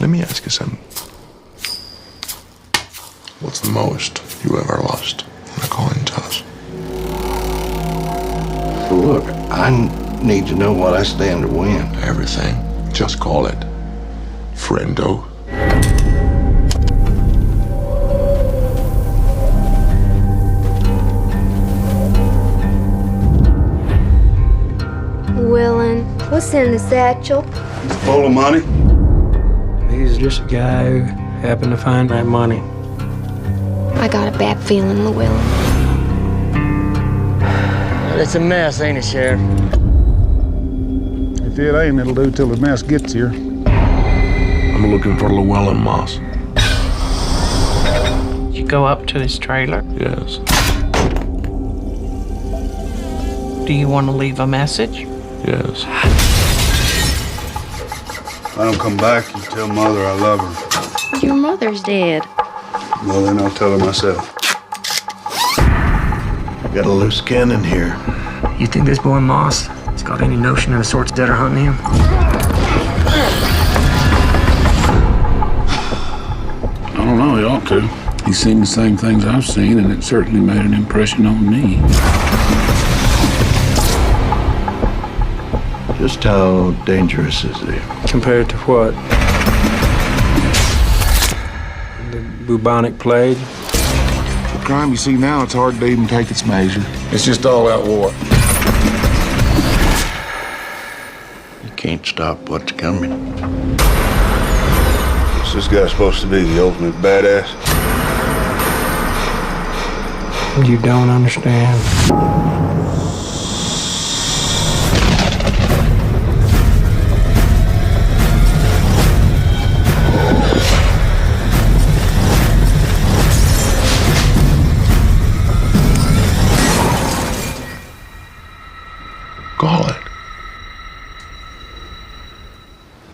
Let me ask you something. What's the most you ever lost in a coin toss? Look, I need to know what I stand to win. Everything. Just call it friendo. Willin, what's in the satchel? Full of money? He's just a guy who happened to find that money. I got a bad feeling, Llewellyn. It's a mess, ain't it, Sheriff? If it ain't, it'll do till the mess gets here. I'm looking for Llewellyn Moss. Did you go up to his trailer? Yes. Do you want to leave a message? Yes. If I don't come back, you tell Mother I love her. Your mother's dead. Well, then I'll tell her myself. Got a loose cannon here. You think this boy Moss has got any notion of the sorts that are hunting him? I don't know, he ought to. He's seen the same things I've seen, and it certainly made an impression on me. Just how dangerous is he? Compared to what? The bubonic plague? The crime you see now, it's hard to even take its measure. It's just all-out war. You can't stop what's coming. Is this guy supposed to be the ultimate badass? You don't understand. Call it.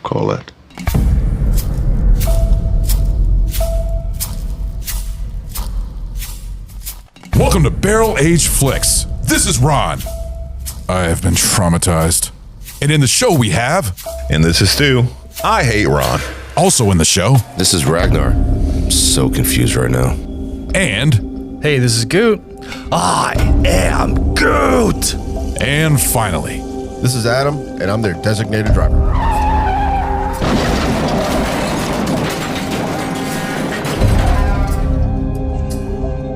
Call it. Welcome to Barrel Age Flicks. This is Ron. I have been traumatized. And in the show we have... And this is Stu. I hate Ron. Also in the show... This is Ragnar. I'm so confused right now. And... Hey, this is Gute. I am Gute. And finally... This is Adam, and I'm their designated driver.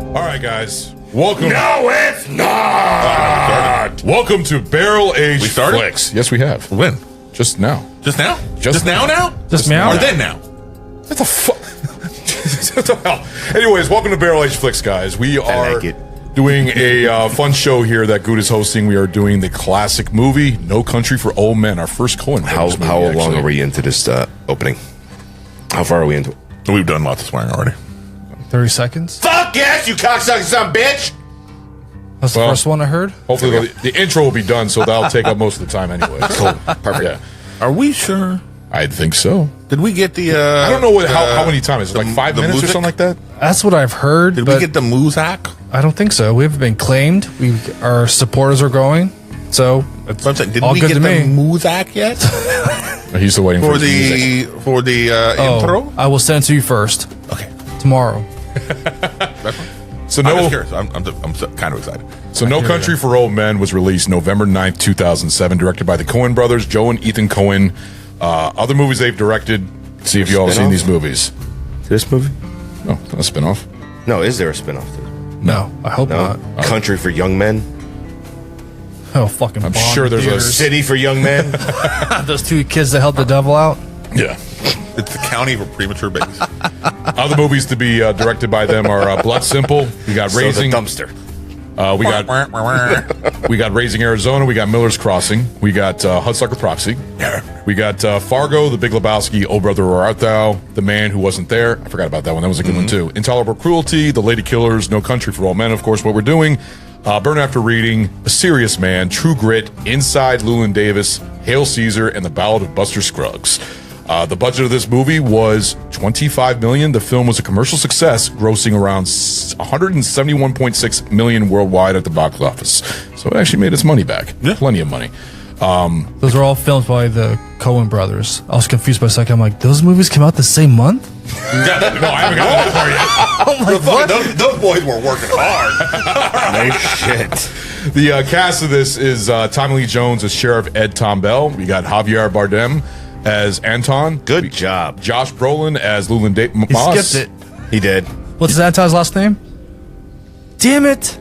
All right, guys. Welcome... No, it's not! Welcome to Barrel Age We started? Flicks. Yes, we have. When? Just now. Just now? Just now? Just meow? Or then now? What the fuck? What the hell? Anyways, welcome to Barrel Age Flicks, guys. We are... like it. Doing a fun show here that Gute is hosting. We are doing the classic movie, No Country for Old Men, our first Coen Brothers movie, How long actually. are we into this opening? How far are we into it? We've done lots of swearing already. 30 seconds? Fuck yes, you cocksucking son of a bitch! That's the Well, first one I heard? Hopefully the intro will be done, so that'll take up most of the time anyway. So, Perfect. yeah, Are we sure? I think so. Did we get the, I don't know how many times. Is it like 5 minutes or music? something like that? That's what I've heard, Did but we get the Muzak? I don't think so. We haven't been claimed. Our supporters are growing, so it's Did all we good get to the me. Muzak yet? He's still waiting for his music. For the intro? I will send it to you first. Okay. Tomorrow. So I'm no, just curious. I'm kind of excited. So No Country for Old Men was released November 9th, 2007, directed by the Coen Brothers, Joe and Ethan Coen. Other movies they've directed. See if you all have seen these movies. This movie? Oh, a spinoff. No, is there a spinoff to it? No, I hope No? not. Country for Young Men? Oh, fucking I'm bomb sure there's a theaters. City for Young Men? Those two kids that helped the devil out. Yeah. It's the county for premature babies. Other movies to be directed by them are Blood Simple. We got Raising. So the dumpster. We got Raising Arizona. We got Miller's Crossing. We got Hudsucker Proxy. We got Fargo, The Big Lebowski, Oh Brother Where Art Thou, The Man Who Wasn't There. I forgot about that one. That was a good one too. Intolerable Cruelty, The Lady Killers, No Country for Old Men. Of course, what we're doing. Burn After Reading, A Serious Man, True Grit, Inside Llewyn Davis, Hail Caesar, and The Ballad of Buster Scruggs. The budget of this movie was $25 million. The film was a commercial success, grossing around $171.6 million worldwide at the box office. So it actually made its money back. Yeah. Plenty of money. Those are all filmed by the Coen Brothers. I was confused by a second. I'm like, those movies came out the same month? No, I haven't got that far yet. I'm like, what? Those boys were working hard. No shit. The cast of this is Tommy Lee Jones as Sheriff Ed Tom Bell. We got Javier Bardem as Anton. Good job. Josh Brolin as Llewellyn He Moss. skipped it. He did. What's Anton's last name? Damn it.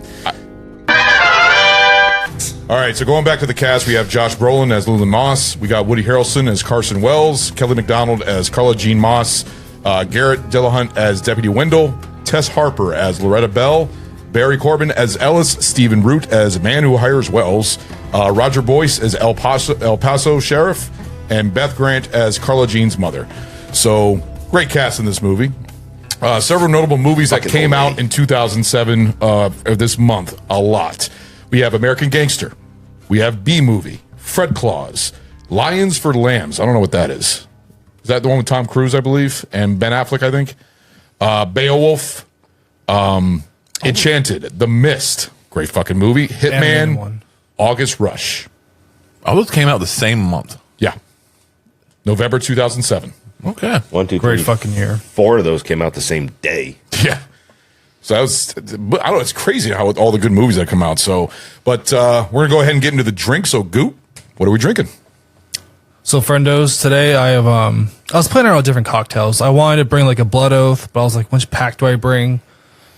All right, so going back to the cast, we have Josh Brolin as Llewellyn Moss. We got Woody Harrelson as Carson Wells. Kelly McDonald as Carla Jean Moss. Garrett Dillahunt as Deputy Wendell. Tess Harper as Loretta Bell. Barry Corbin as Ellis. Stephen Root as Man Who Hires Wells. Roger Boyce as El Paso Sheriff. And Beth Grant as Carla Jean's mother. So, great cast in this movie. Several notable movies that came out in 2007 this month. A lot. We have American Gangster. We have B-Movie. Fred Claus. Lions for Lambs. I don't know what that is. Is that the one with Tom Cruise, I believe? And Ben Affleck, I think? Beowulf. Enchanted. The Mist. Great fucking movie. Hitman. August Rush. All those came out the same month. Yeah. November 2007. Okay. 1, 2, 3. Great fucking year. 4 of those came out the same day. Yeah. So that was, I don't know, it's crazy how all the good movies that come out. So, but we're going to go ahead and get into the drink. So, Goot, what are we drinking? So, friendos, today I have, I was playing around with different cocktails. I wanted to bring like a Blood Oath, but I was like, which pack do I bring?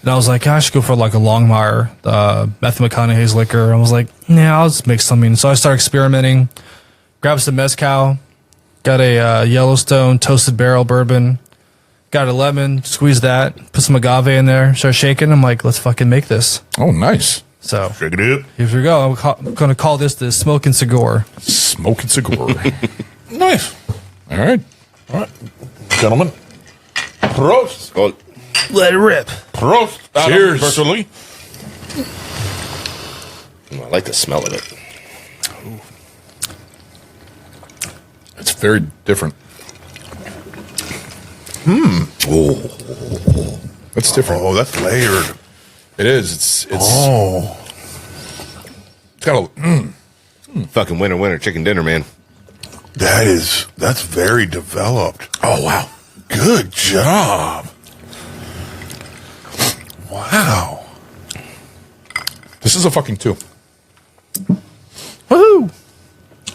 And I was like, I should go for like a Longmire, Matthew McConaughey's liquor. I was like, nah, I'll just make something. So I started experimenting, grabbed some mezcal, got a Yellowstone toasted barrel bourbon, got a lemon, squeezed that, put some agave in there, started shaking. I'm like, let's fucking make this. Oh, nice. So Shake it up. here we go. I'm going to call this the Smoking Cigar. Smoking cigar. Nice. All right. All right. Gentlemen. Prost. Well, Let it rip. Prost. Adam, Cheers. virtually. I like the smell of it. It's very different. Oh, It's different. oh, that's layered. It is. It's Oh. It's got a, Fucking winner chicken dinner, man. That's very developed. oh, wow. Good job. Wow. This is a fucking 2. Woohoo!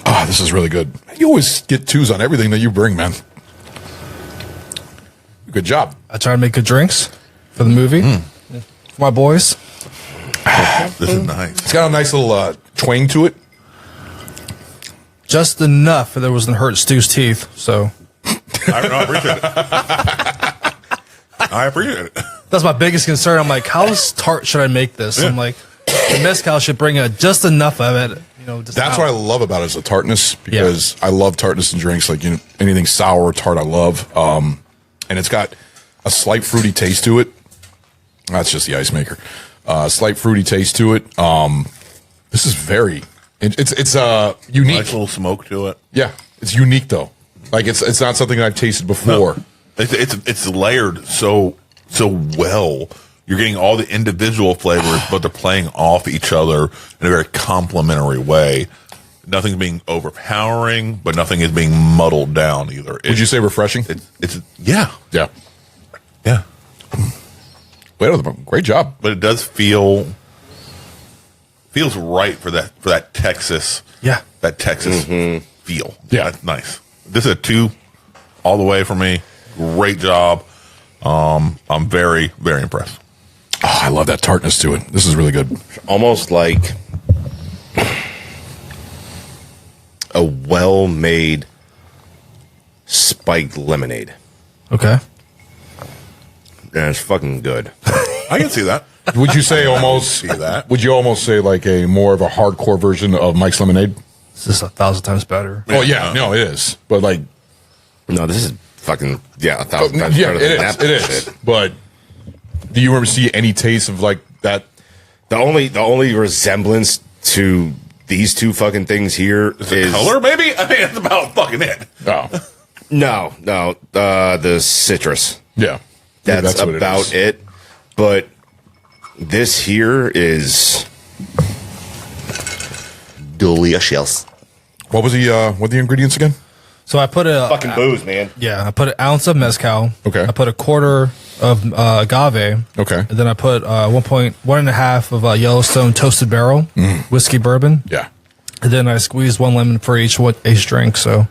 Ah, this is really good. You always get 2s on everything that you bring, man. Good job. I try to make good drinks for the movie. For my boys. This is nice. It's got a nice little twang to it. Just enough that it wasn't hurt Stu's teeth. So I appreciate it. I appreciate it. that's my biggest concern. I'm like, how tart should I make this? I'm like, the mezcal should bring just enough of it. You know, just That's out. what I love about it is the tartness, because I love tartness in drinks. Like, you know, anything sour or tart, I love. And it's got a slight fruity taste to it. That's just the ice maker. Slight fruity taste to it. This is very. It's unique. Nice little smoke to it. Yeah, it's unique though. Like it's not something I've tasted before. No. It's layered so well. You're getting all the individual flavors, but they're playing off each other in a very complementary way. Nothing's being overpowering, but nothing is being muddled down either. Would you say refreshing? It's yeah. Yeah. Well, Great job. but it does feels right for that Texas feel. Yeah. That's nice. This is a 2 all the way for me. Great job. I'm very, very impressed. Oh, I love that tartness to it. This is really good. Almost like a well-made spiked lemonade. Okay. And it's fucking good. I can see that. Would you say almost? see that. Would you almost say like a more of a hardcore version of Mike's Lemonade? This is 1,000 times better. Oh yeah, no, it is. But like, No, this is fucking 1,000 times yeah, better it than is. that It is. shit. But do you ever see any taste of like that? The only resemblance to these two fucking things here is Color, maybe? I mean, that's about fucking it. Oh, No, the citrus. yeah. That's what about it. But this here is delicious. What was what the ingredients again? So I put a Fucking booze, man. Yeah, I put an ounce of mezcal. Okay. I put a quarter of agave. Okay. And then I put 1.5 of Yellowstone toasted barrel whiskey bourbon. Yeah. And then I squeezed 1 lemon for each drink. So.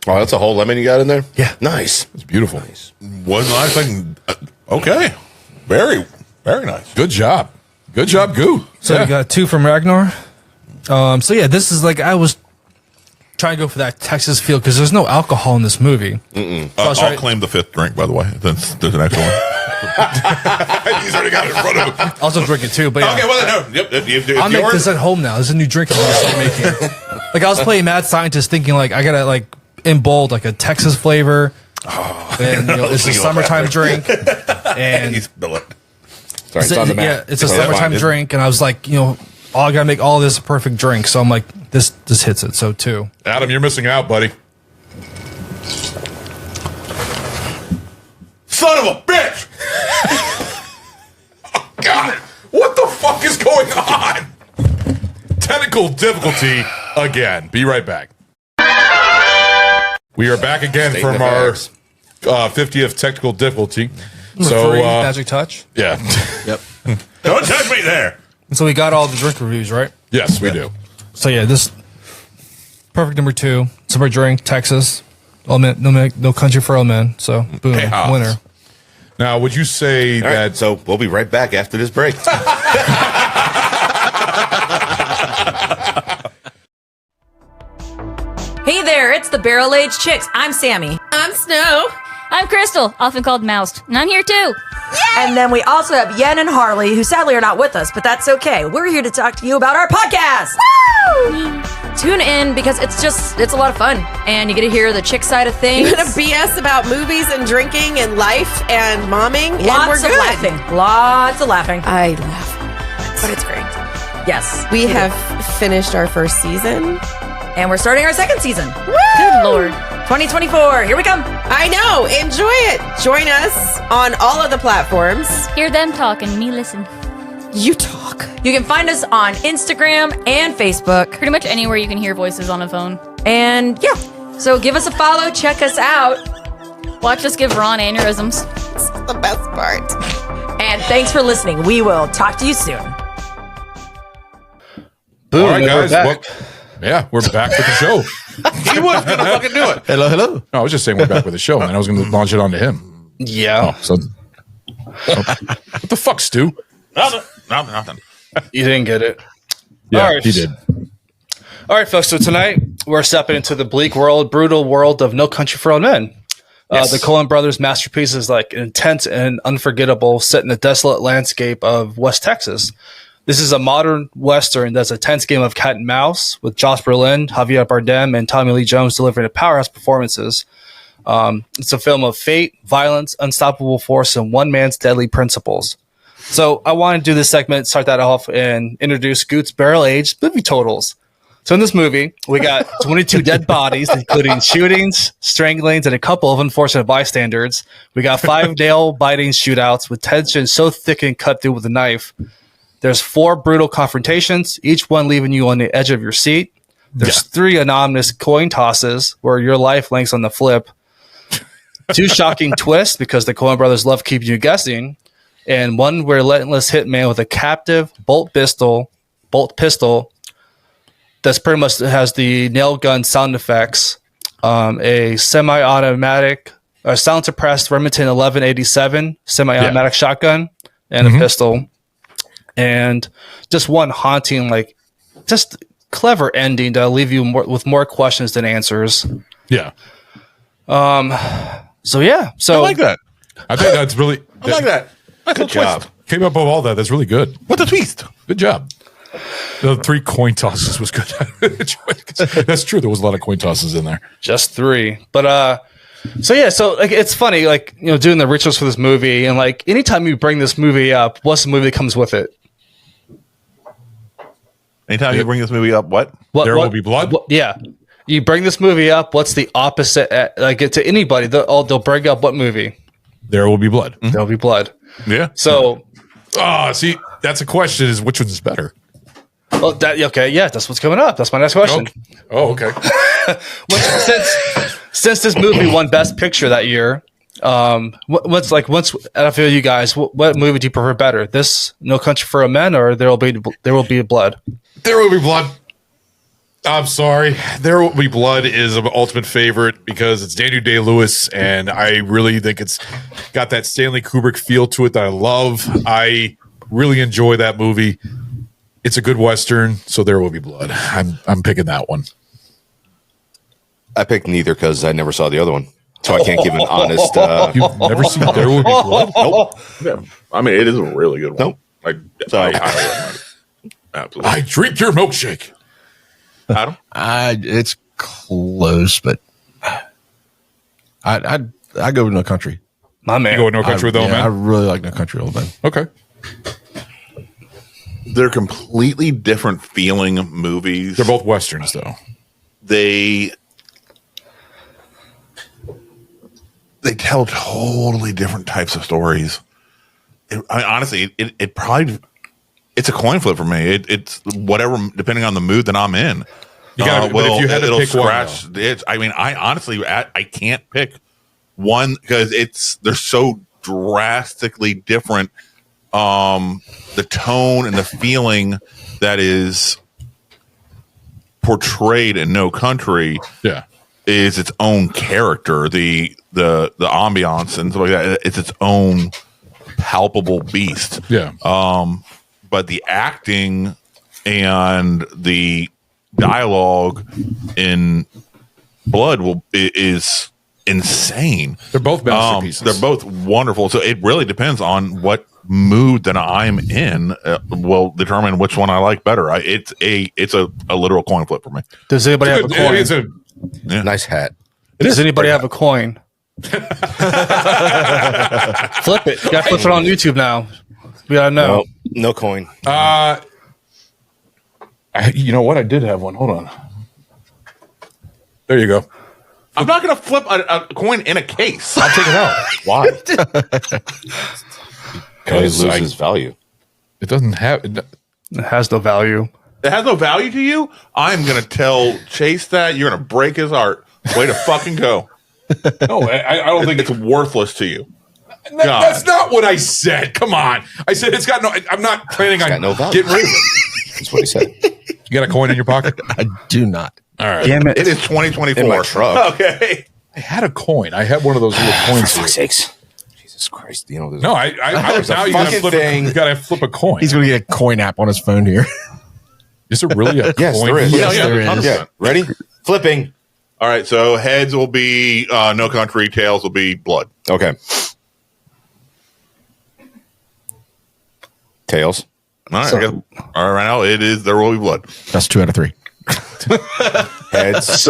Oh, that's a whole lemon you got in there? Yeah. Nice. It's beautiful. Was I thinking? Okay. Very, very nice. Good job. Good job, Goo. So you got 2 from Ragnar. So yeah, this is like I was trying to go for that Texas feel because there's no alcohol in this movie. I'll claim the 5th drink, by the way. There's an extra one. He's already got it in front of him. I'll also drink it too. But yeah. Okay, well, no. Yep. If I'll make yours- this at home now. This is a new drink I'm gonna start making. Like I was playing Mad Scientist, thinking like I gotta like in bold like a Texas flavor. And it's a summertime drink. And He's Billet. Sorry, it's on the map. it's a summertime drink, and I was like, I gotta make all this a perfect drink. So I'm like, this hits it. So 2. Adam, you're missing out, buddy. Son of a bitch! Oh, God. What the fuck is going on? Technical difficulty again. Be right back. We are back again State from the our facts. 50th technical difficulty. So magic touch. Yeah. Yep. Don't touch me there. So we got all the drink reviews, right? Yes, we do. So yeah, this perfect number 2, summer drink, Texas, old man, no country for old men. So boom, Chaos. winner. Now, would you say All that right, so we'll be right back after this break. Hey there, it's the Barrel Age Chicks. I'm Sammy. I'm Snow. I'm Crystal, often called Moused, and I'm here too. And then we also have Yen and Harley, who sadly are not with us, but that's okay. We're here to talk to you about our podcast. Woo! Tune in because it's a lot of fun, and you get to hear the chick side of things. You're gonna BS about movies and drinking and life and momming, and we're Lots of good. laughing. Lots of laughing. I laugh, but it's great. Yes. We have finished our first season. And we're starting our second season. Woo! Good Lord. 2024. Here we come. I know. Enjoy it. Join us on all of the platforms. Hear them talk and me listen. You talk. You can find us on Instagram and Facebook. Pretty much anywhere you can hear voices on a phone. And yeah, so give us a follow. Check us out. Watch us give Ron aneurysms. It's the best part. And thanks for listening. We will talk to you soon. Boom, all right, guys? we're back. Yeah, we're back with the show. He was going to fucking do it. Hello. No, I was just saying we're back with the show, and I was going to launch it onto him. Yeah. What the fuck, Stu? Nothing. You didn't get it. Yeah, All right. he did. All right, folks. So tonight we're stepping into the bleak world, brutal world of No Country for Old Men. Yes. The Coen Brothers masterpiece is like intense and unforgettable, set in the desolate landscape of West Texas. This is a modern Western that's a tense game of cat and mouse with Josh Brolin, Javier Bardem, and Tommy Lee Jones delivering powerhouse performances. It's a film of fate, violence, unstoppable force, and one man's deadly principles. So I want to do this segment, start that off, and introduce Gute's barrel-aged movie totals. So in this movie, we got 22 dead bodies, including shootings, stranglings, and a couple of unfortunate bystanders. We got 5 nail-biting shootouts with tension so thick and cut through with a knife. There's 4 brutal confrontations, each one leaving you on the edge of your seat. There's 3 anonymous coin tosses where your life lands on the flip. 2 shocking twists because the Coen Brothers love keeping you guessing. And 1 relentless hitman with a captive bolt pistol that's pretty much has the nail gun sound effects, a semi-automatic, sound suppressed Remington 1187 semi-automatic shotgun, and a pistol. And just one haunting, like, just clever ending to leave you with more questions than answers. Yeah. So yeah. So I like that. I think that's really. I like that. That's Good job. Came up with all that. That's really good. What's a twist? Good job. The 3 coin tosses was good. That's true. There was a lot of coin tosses in there. Just 3. But so yeah, so like it's funny, like, you know, doing the rituals for this movie, and like anytime you bring this movie up, what's the movie that comes with it? Anytime you bring this movie up, what? There will be blood. Yeah, you bring this movie up. What's the opposite? Like to anybody, they'll bring up what movie? There will be blood. There will be blood. Yeah. So, see, that's a question: is which one's better? Oh, that's what's coming up. That's my next question. Okay. Since this movie won Best Picture that year, what's I feel you guys, what movie do you prefer better? This No Country for Old Men or There Will Be Blood? There Will Be Blood. I'm sorry. There Will Be Blood is an ultimate favorite because it's Daniel Day-Lewis, and I really think it's got that Stanley Kubrick feel to it that I love. I really enjoy that movie. It's a good Western, so There Will Be Blood. I'm picking that one. I picked neither because I never saw the other one, so I can't give an honest. You've never seen There Will Be Blood? Nope. Yeah. I mean, it is a really good one. Nope. I highly recommend it. Absolutely. I drink your milkshake. Adam? It's close, but I go with No Country. My man. You go with No Country with Old Men? I really like No Country with Old Men. Okay. They're completely different feeling movies. They're both Westerns, though. They tell totally different types of stories. Honestly, it probably it's a coin flip for me. It's whatever, depending on the mood that I'm in. But if you had to pick scratch it. I mean, I honestly I can't pick one because they're so drastically different. The tone and the feeling that is portrayed in No Country, is its own character. The ambiance and stuff like that. It's its own palpable beast. Yeah. But the acting and the dialogue in Blood is insane. They're both masterpieces. They're both wonderful. So it really depends on what mood that I'm in will determine which one I like better. It's a literal coin flip for me. Does anybody have a coin? Nice hat. Does anybody have a coin? Flip it. You got to flip it on YouTube now. We gotta know. No coin. You know what? I did have one. Hold on. There you go. I'm not going to flip a coin in a case. I'll take it out. Why? Because it loses value. It doesn't have. It has no value. It has no value to you? I'm going to tell Chase that. You're going to break his heart. Way to fucking go. No, I don't think it's worthless to you. That's not what I said. Come on. I said it's got no. I'm not planning on no value. getting rid of it. That's what he said. You got a coin in your pocket? I do not. All right. Damn it. It is 2024. In my truck. Okay. I had a coin. I had one of those little coins. For fuck's sakes. Jesus Christ. You know, No, I now you got to flip. You got to flip a coin. He's going to get a coin app on his phone here. Is there really a yes, coin? there is. Yes, there is. 100%. Yeah. Ready? Flipping. All right. So heads will be No Country. Tails will be Blood. Okay. Tails. All right. All right. Now it is There Will Be Blood. That's 2 out of 3. Heads.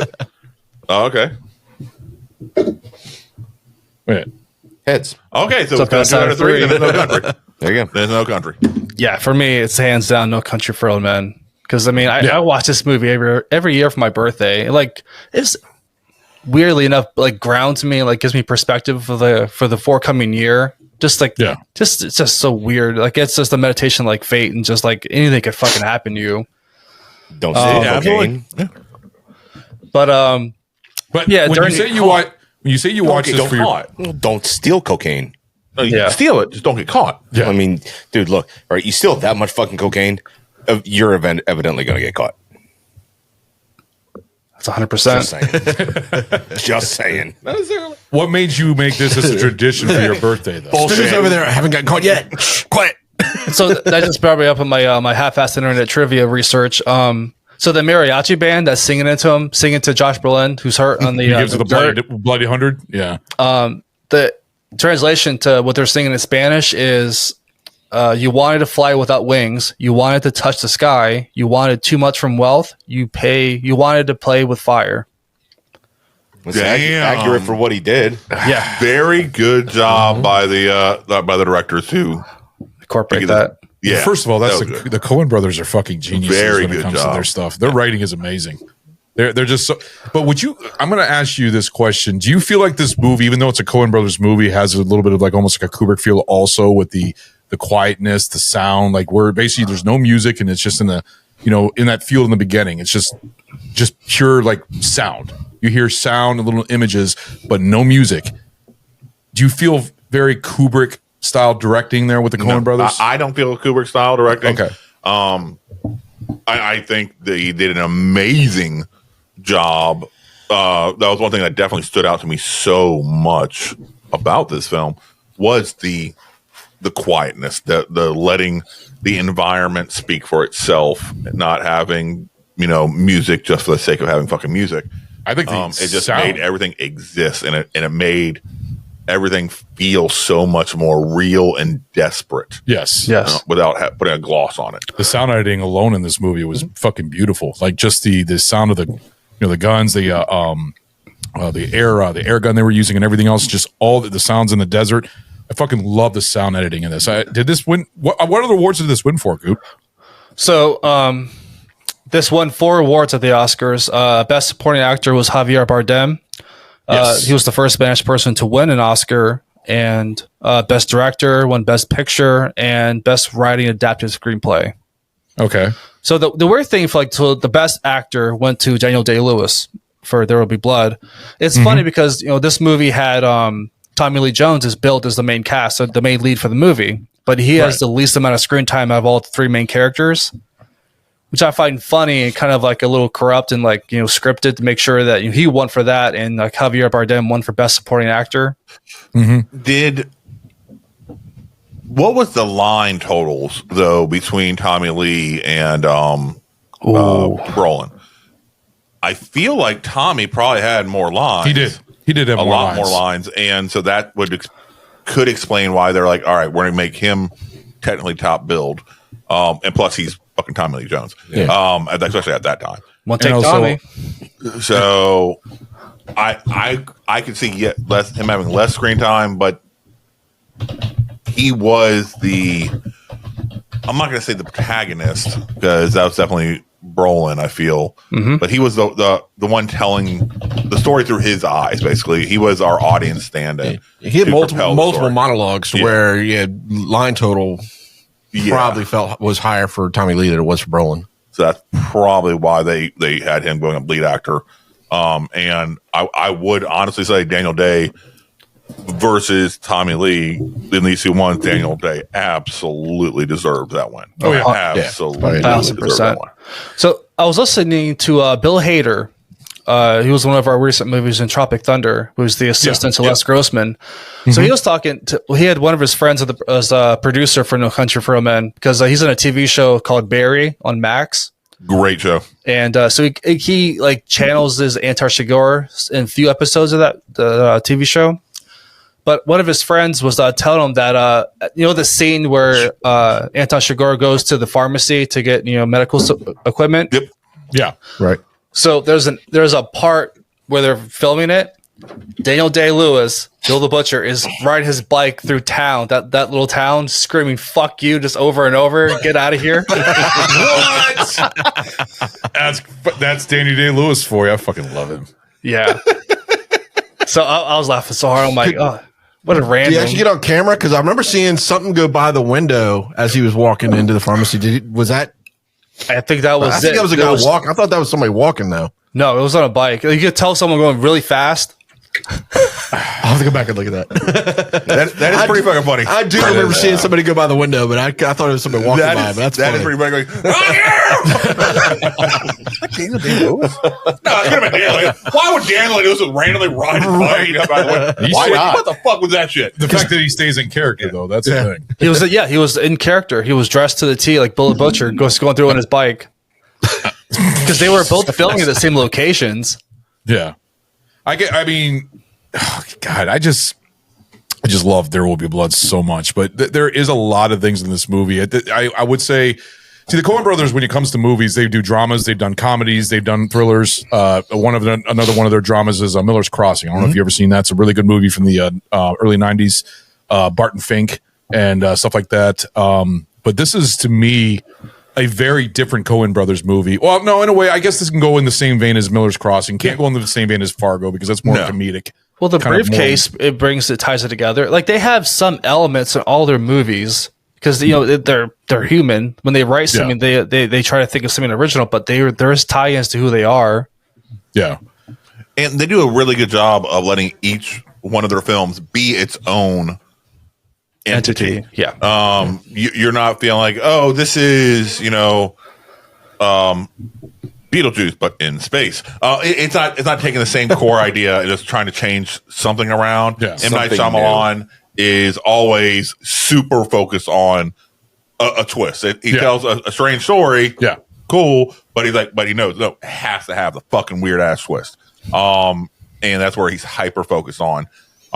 Okay. Wait. Heads. Okay. So So it's 2 out of 3. Then there's No Country. There you go. There's No Country. Yeah, for me, it's hands down No Country for Old Men. Because I watch this movie every year for my birthday. Like, it's weirdly enough grounds me, gives me perspective for the forthcoming year. Just it's just so weird. It's just a meditation like fate, and just anything could fucking happen to you. Don't say cocaine. But yeah, when you say you watch this for your, don't steal cocaine. No, you can steal it, just don't get caught. Yeah. I mean, dude, look, all right, you steal that much fucking cocaine, you're evidently going to get caught. That's 100%. Just saying. what made you make this as a tradition for your birthday, though? Bullshit over there. I haven't gotten caught yet. Quiet. So that just brought me up in my half-assed internet trivia research. So the mariachi band that's singing to Josh Brolin, who's hurt on the He gives it the dirt. bloody 100. Yeah. The translation to what they're singing in Spanish is, you wanted to fly without wings. You wanted to touch the sky. You wanted too much from wealth. You wanted to play with fire. It's accurate for what he did. Yeah. Very good job by the directors to incorporate that. Yeah. First of all, that's that was good. the Coen Brothers are fucking geniuses Very when it good comes to job. their stuff. Their writing is amazing. They're just so. But I'm going to ask you this question: do you feel like this movie, even though it's a Coen Brothers movie, has a little bit of almost like a Kubrick feel, also with the quietness, the sound, where basically there's no music and it's just in in that field in the beginning. It's just pure like sound. You hear sound and little images, but no music. Do you feel very Kubrick style directing there with the Coen Brothers? I don't feel Kubrick style directing. Okay. I think that he did an amazing job. That was one thing that definitely stood out to me so much about this film was the quietness, the letting the environment speak for itself, not having music just for the sake of having fucking music. I think it just made everything exist, and it made everything feel so much more real and desperate. Yes. Without putting a gloss on it. The sound editing alone in this movie was fucking beautiful. Like just the sound of the the guns, the air gun they were using, and everything else. Just all the sounds in the desert. I fucking love the sound editing in this. Did this win? What other awards did this win for, Goop? So this won 4 awards at the Oscars. Best Supporting Actor was Javier Bardem. He was the first Spanish person to win an Oscar, and Best Director won Best Picture and Best Writing Adapted Screenplay. Okay. So the weird thing for the Best Actor went to Daniel Day-Lewis for There Will Be Blood. It's funny because this movie had Tommy Lee Jones is billed as the main cast, so the main lead for the movie, but he has the least amount of screen time out of all the 3 main characters, which I find funny and kind of like a little corrupt and scripted to make sure that he won for that, and Javier Bardem won for Best Supporting Actor. What was the line totals though between Tommy Lee and Brolin? I feel like Tommy probably had more lines. He did have a lot more lines, and so that could explain why they're like, all right, we're gonna make him technically top billed, and plus he's fucking Tommy Lee Jones, especially at that time. One take Tommy. So I could see him having less screen time, but he was I'm not going to say the protagonist because that was definitely Brolin, I feel, but he was the one telling the story through his eyes. Basically, he was our audience stand-in. He had multiple monologues to where line total probably felt was higher for Tommy Lee than it was for Brolin. So that's probably why they had him going up lead actor. And I would honestly say Daniel Day versus Tommy Lee, in these 2 ones, Daniel Day absolutely deserved that win. Oh, yeah. Absolutely. 1,000%. So I was listening to Bill Hader. He was one of our recent movies in Tropic Thunder, who was the assistant to Les Grossman. So he was talking he had one of his friends as a producer for No Country for Old Men, because he's in a TV show called Barry on Max. Great show. And so he channels his Anton Chigurh in a few episodes of the TV show. But one of his friends was telling him that the scene where Anton Chigurh goes to the pharmacy to get medical equipment. Yep. Yeah. Right. So there's a part where they're filming it. Daniel Day-Lewis, Bill the Butcher, is riding his bike through town, that little town, screaming "fuck you" just over and over. Get out of here! What? That's Danny Day-Lewis for you. I fucking love him. Yeah. So I was laughing so hard. I'm like, oh, what a random. Did you actually get on camera? Because I remember seeing something go by the window as he was walking into the pharmacy. Was that? I think that was. I think that was a guy walking. I thought that was somebody walking though. No, it was on a bike. You could tell someone going really fast. I'll have to go back and look at that. that is pretty fucking funny. I do remember seeing somebody go by the window, but I thought it was somebody walking by. But that's funny. Is pretty funny. Daniel Day-Lewis? No, it's gonna be Daniel. Why would Daniel Day-Lewis randomly ride a bike by the way? Why not? What the fuck was that shit? The fact that he stays in character, though, that's the thing. He was in character. He was dressed to the T, like Bill the Butcher, going through on his bike. Because they were both filming at the same locations. Yeah. I mean, God, I just love There Will Be Blood so much. But there is a lot of things in this movie. I would say, see, the Coen Brothers, when it comes to movies, they do dramas, they've done comedies, they've done thrillers. Another one of their dramas is Miller's Crossing. I don't know if you've ever seen that. It's a really good movie from the early 90s. Barton Fink and stuff like that. But this is, to me, a very different Coen Brothers movie. Well, no, in a way, I guess this can go in the same vein as Miller's Crossing. Can't go in the same vein as Fargo because that's more comedic. Well, the briefcase, it ties it together. Like, they have some elements in all their movies because they're human. When they write something, they try to think of something original, but there is tie-ins to who they are. Yeah, and they do a really good job of letting each one of their films be its own entity. Yeah. You're not feeling like, oh, this is Beetlejuice, but in space. It's not taking the same core idea and just trying to change something around. Yeah, M. Night Shyamalan is always super focused on a twist. He tells a strange story. Yeah, cool, but he knows it has to have the fucking weird ass twist. And that's where he's hyper focused on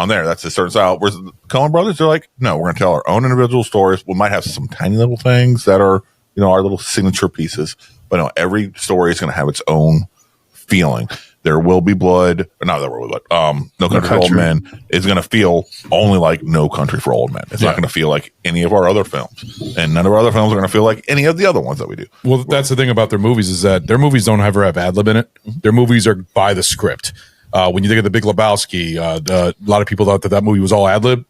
there. That's a certain style. Whereas the Coen Brothers, they're like, no, we're going to tell our own individual stories. We might have some tiny little things that are our little signature pieces. But no, every story is going to have its own feeling. There will be blood. Or not there will be blood. No Country for Old Men is going to feel only like No Country for Old Men. It's not going to feel like any of our other films. And none of our other films are going to feel like any of the other ones that we do. Well, that's the thing about their movies is that their movies don't ever have ad-lib in it. Their movies are by the script. When you think of The Big Lebowski, a lot of people thought that movie was all ad-lib.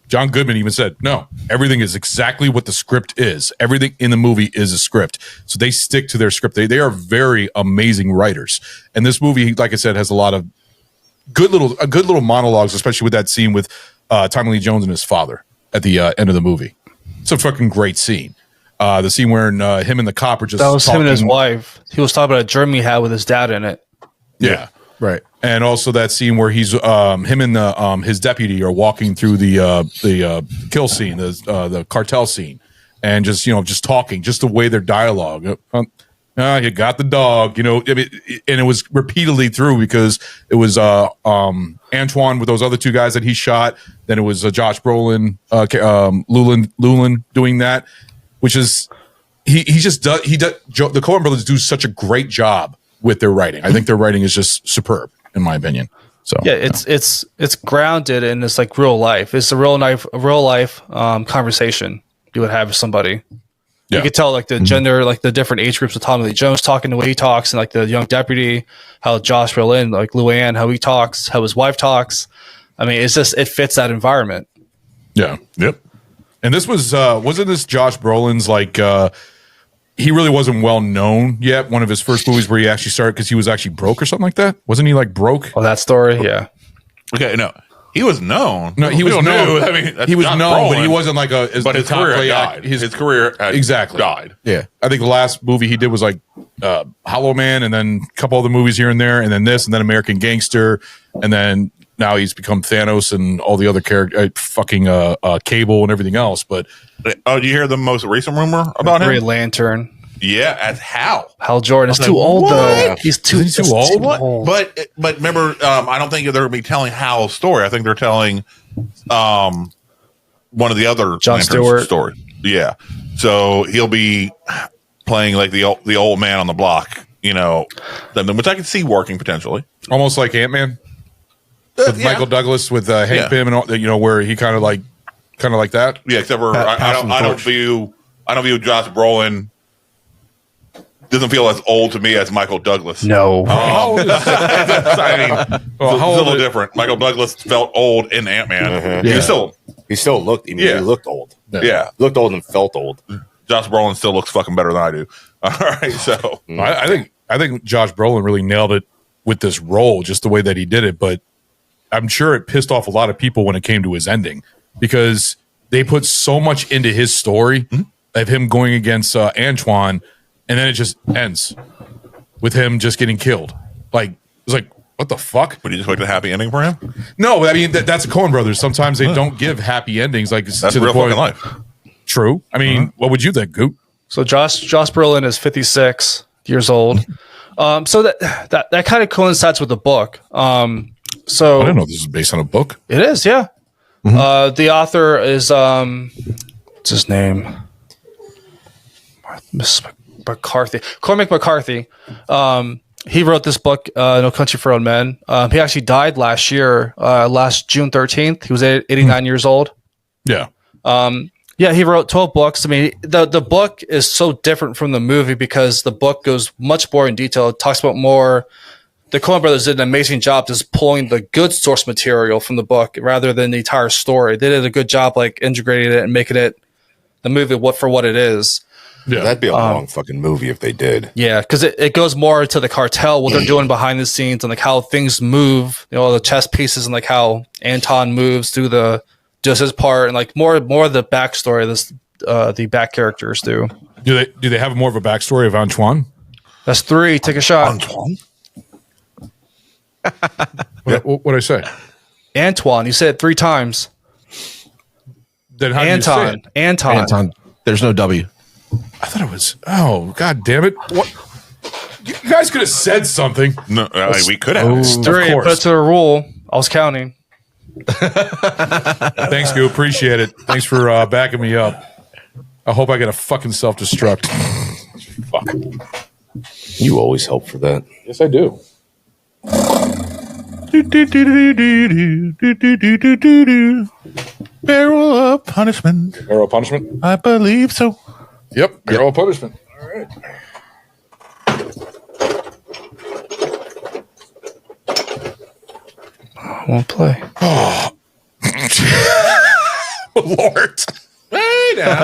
John Goodman even said, no, everything is exactly what the script is. Everything in the movie is a script. So they stick to their script. They are very amazing writers. And this movie, like I said, has a lot of good little monologues, especially with that scene with Tommy Lee Jones and his father at the end of the movie. It's a fucking great scene. The scene where him and the cop are just that was talking. Him and his wife. He was talking about a dream he had with his dad in it. Yeah. Right, and also that scene where he's him and his deputy are walking through the kill scene, the cartel scene, and just talking, just the way their dialogue. You got the dog, and it was repeatedly through because it was Antoine with those other two guys that he shot. Then it was Josh Brolin, Lulin doing that, which is he does. The Coen Brothers do such a great job with their writing. I think their writing is just superb, in my opinion. So yeah, it's grounded in this like real life. It's a real life conversation you would have with somebody. Yeah. You could tell like the gender, like the different age groups of Tommy Lee Jones talking, the way he talks, and like the young deputy, how Josh Brolin, like Luann, how he talks, how his wife talks. I mean, it's just it fits that environment. Yeah. Yep. And this wasn't this Josh Brolin's like. He really wasn't well known yet. One of his first movies where he actually started because he was actually broke or something like that. Wasn't he like broke? Oh, that story, yeah. Okay, no, he was known. No, he was known. I mean, he was known, Brolin, but he wasn't like but his career died. His career exactly died. Yeah, I think the last movie he did was like Hollow Man, and then a couple other movies here and there, and then this, and then American Gangster, and then now he's become Thanos and all the other characters, Cable and everything else. But oh, do you hear the most recent rumor about him? Green Lantern. Yeah, as Hal. Hal Jordan is too old though. He's too old. But remember, I don't think they're going to be telling Hal's story. I think they're telling one of the other John Stewart story. Yeah, so he'll be playing like the old man on the block. Which I can see working potentially, almost like Ant-Man. With Michael Douglas with Hank Pym and all, where he kind of like that. Yeah, except for I don't view Josh Brolin doesn't feel as old to me as Michael Douglas. No, how old is I mean, it's a little different. Michael Douglas felt old in Ant-Man. He still looked. He looked old. Yeah, looked old and felt old. Josh Brolin still looks fucking better than I do. All right, so I think Josh Brolin really nailed it with this role, just the way that he did it, but. I'm sure it pissed off a lot of people when it came to his ending because they put so much into his story of him going against Antoine, and then it just ends with him just getting killed. Like it's like what the fuck? Would you just like a happy ending for him? No, I mean that's a Coen Brothers. Sometimes they don't give happy endings. Like that's to real the point. Fucking life. True. I mean, what would you think, Goot? So Josh Brolin is 56 years old. So that kind of coincides with the book. So I didn't know this is based on a book. It is, yeah. The author is what's his name? McCarthy. Cormac McCarthy. He wrote this book, No Country for Old Men. He actually died last year, last June 13th. He was 89 years old. Yeah. He wrote 12 books. I mean, the book is so different from the movie because the book goes much more in detail. It talks about more. The Coen Brothers did an amazing job just pulling the good source material from the book rather than the entire story. They did a good job like integrating it and making it the movie for what it is. Yeah, that'd be a long fucking movie if they did. Yeah, because it goes more into the cartel, what they're doing behind the scenes, and like how things move. You know, the chess pieces, and like how Anton moves through just his part, and like more of the backstory. The back characters do. Do they have more of a backstory of Antoine? That's 3. Take a shot. Antoine. What did I say? Antoine. You said it 3 times. Then how do you say it? Anton. There's no W. I thought it was. Oh, god damn it! What? You guys could have said something. No, we could have. It's 3. Put it to the rule. I was counting. Thanks, Goo. Appreciate it. Thanks for backing me up. I hope I get a fucking self-destruct. Fuck. You always help for that. Yes, I do. Barrel of punishment. Barrel of punishment? I believe so. Yep. Barrel of punishment. All right. I won't play. Oh. Lord. Hey now.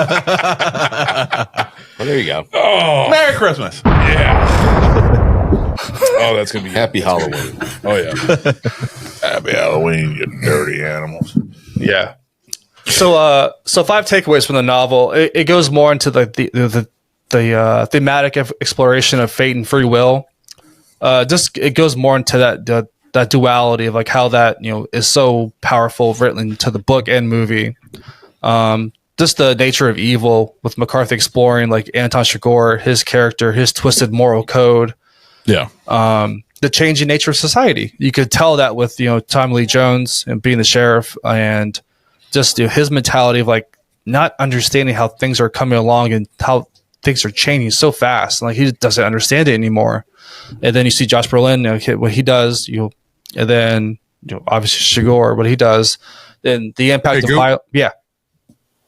Well, there you go. Oh. Merry Christmas. Yeah. Oh, that's going to be Happy Halloween. Oh, yeah. Happy Halloween, you dirty animals. Yeah. So 5 takeaways from the novel. It goes more into the thematic exploration of fate and free will. It goes more into that duality of like how that is so powerful, written into the book and movie. Just the nature of evil with McCarthy exploring like Anton Chigurh, his character, his twisted moral code. Yeah. The changing nature of society. You could tell that with Tommy Lee Jones and being the sheriff, and just his mentality of like not understanding how things are coming along and how things are changing so fast. Like he doesn't understand it anymore. And then you see Josh Brolin, what he does. And then obviously Chigurh, what he does. Then the impact of violence. Yeah.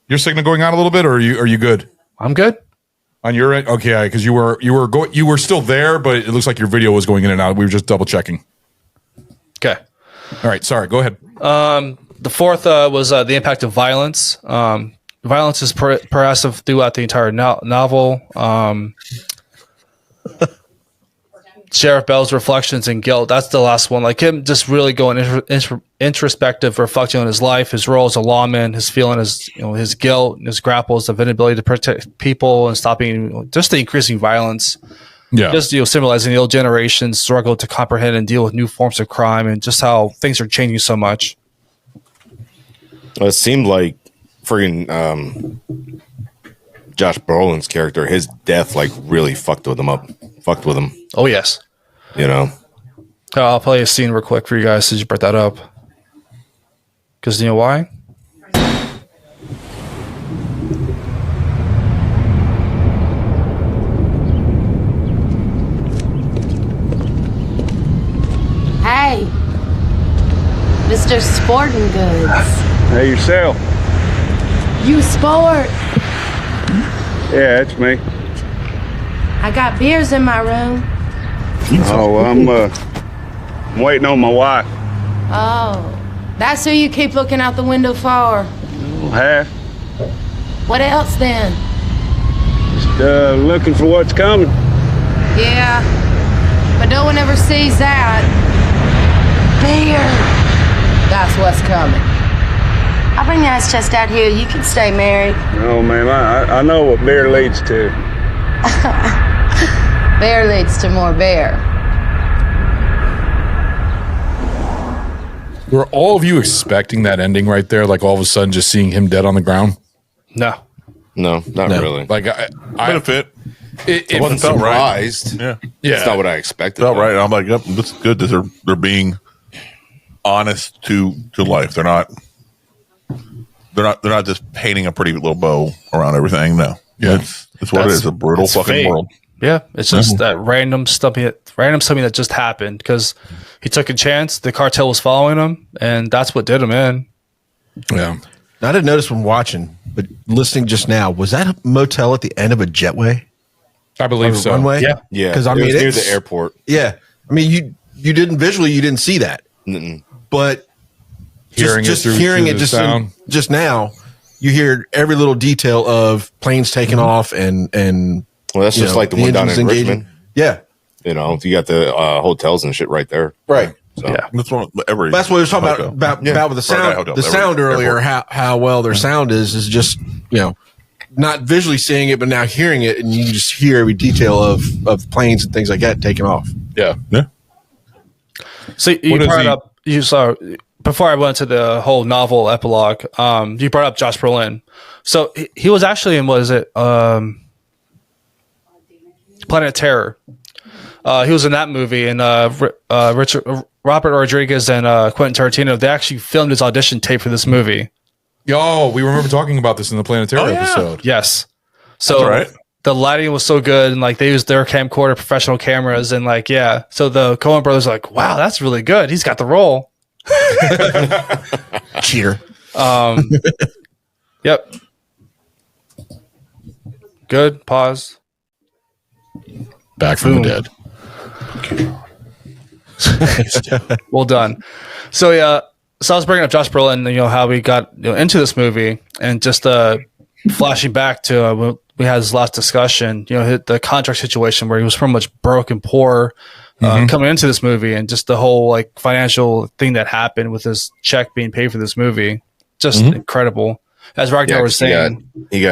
Your signal going out a little bit, or are you good? I'm good. On your end, okay, because you were still there, but it looks like your video was going in and out. We were just double checking. Okay. All right. Sorry. Go ahead. The 4th was the impact of violence. Violence is pervasive throughout the entire novel. Sheriff Bell's reflections and guilt. That's the last one. Like him just really going introspective, reflecting on his life, his role as a lawman, his feeling his guilt, and his grapples of inability to protect people and stopping just the increasing violence. Yeah. Just symbolizing the old generation's struggle to comprehend and deal with new forms of crime and just how things are changing so much. Well, it seemed like friggin' Josh Brolin's character, his death like really fucked with him. Oh yes. I'll play a scene real quick for you guys since you brought that up. Because you know why? Hey, Mr. Sporting Goods. Hey, yourself. You sport. Yeah, it's me. I got beers in my room. Oh, well, I'm waiting on my wife. Oh, that's who you keep looking out the window for. Half. What else then? Just looking for what's coming. Yeah, but no one ever sees that. Beer. That's what's coming. I'll bring the ice chest out here. You can stay married. Oh, man, I know what beer leads to. Bear leads to more bear. Were all of you expecting that ending right there? Like all of a sudden just seeing him dead on the ground? No, not really. Like Benefit. It wasn't felt surprised. Right. Yeah. It's not what I expected. Felt right. I'm like, yep, this is good. They're being honest to life. They're not just painting a pretty little bow around everything. No. Yeah. It's what it is. A brutal fucking fate. world. Yeah, it's just that random something that just happened because he took a chance. The cartel was following him, and that's what did him in. Yeah. Now, I didn't notice when watching, but listening just now, was that a motel at the end of a jetway? I believe so. Runway? Yeah. Because It was near the airport. Yeah, I mean, you didn't visually, you didn't see that, but Hearing just it through hearing the it sound. just now, you hear every little detail of planes taking off and well, that's just like the one down in Richmond. Yeah, you got the hotels and shit right there. Right. So. Yeah, that's what we were talking about with the sound. The sound earlier, how well their sound is just not visually seeing it, but now hearing it, and you just hear every detail of planes and things like that taking off. Yeah. So you brought up before I went to the whole novel epilogue. You brought up Josh Brolin. So he was actually in Planet of Terror. He was in that movie, and Robert Rodriguez and Quentin Tarantino, they actually filmed his audition tape for this movie. Yo, we remember talking about this in the Planet of Terror episode. Yes. So the lighting was so good, and like they used their camcorder, professional cameras, and like so the Coen Brothers were like, wow, that's really good. He's got the role. Cheater. Yep. Good. Pause. Back from the dead. Well done. So so I was bringing up Josh Brolin, how we got into this movie, and just flashing back to when we had his last discussion, the contract situation where he was pretty much broke and poor coming into this movie, and just the whole like financial thing that happened with his check being paid for this movie, just incredible. As Ragnar was saying, he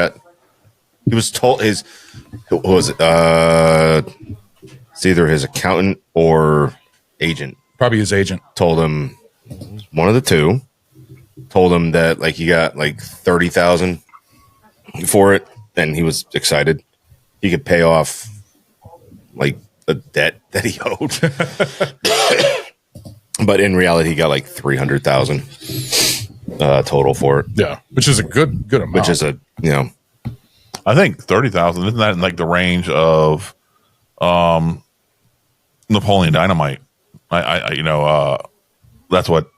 was told it's either his accountant or agent. Probably his agent told him, one of the two, told him that like he got like $30,000 for it, and he was excited. He could pay off like a debt that he owed. But in reality, he got like $300,000 total for it. Yeah, which is a good amount. Which is I think 30,000, isn't that in like the range of Napoleon Dynamite? That's what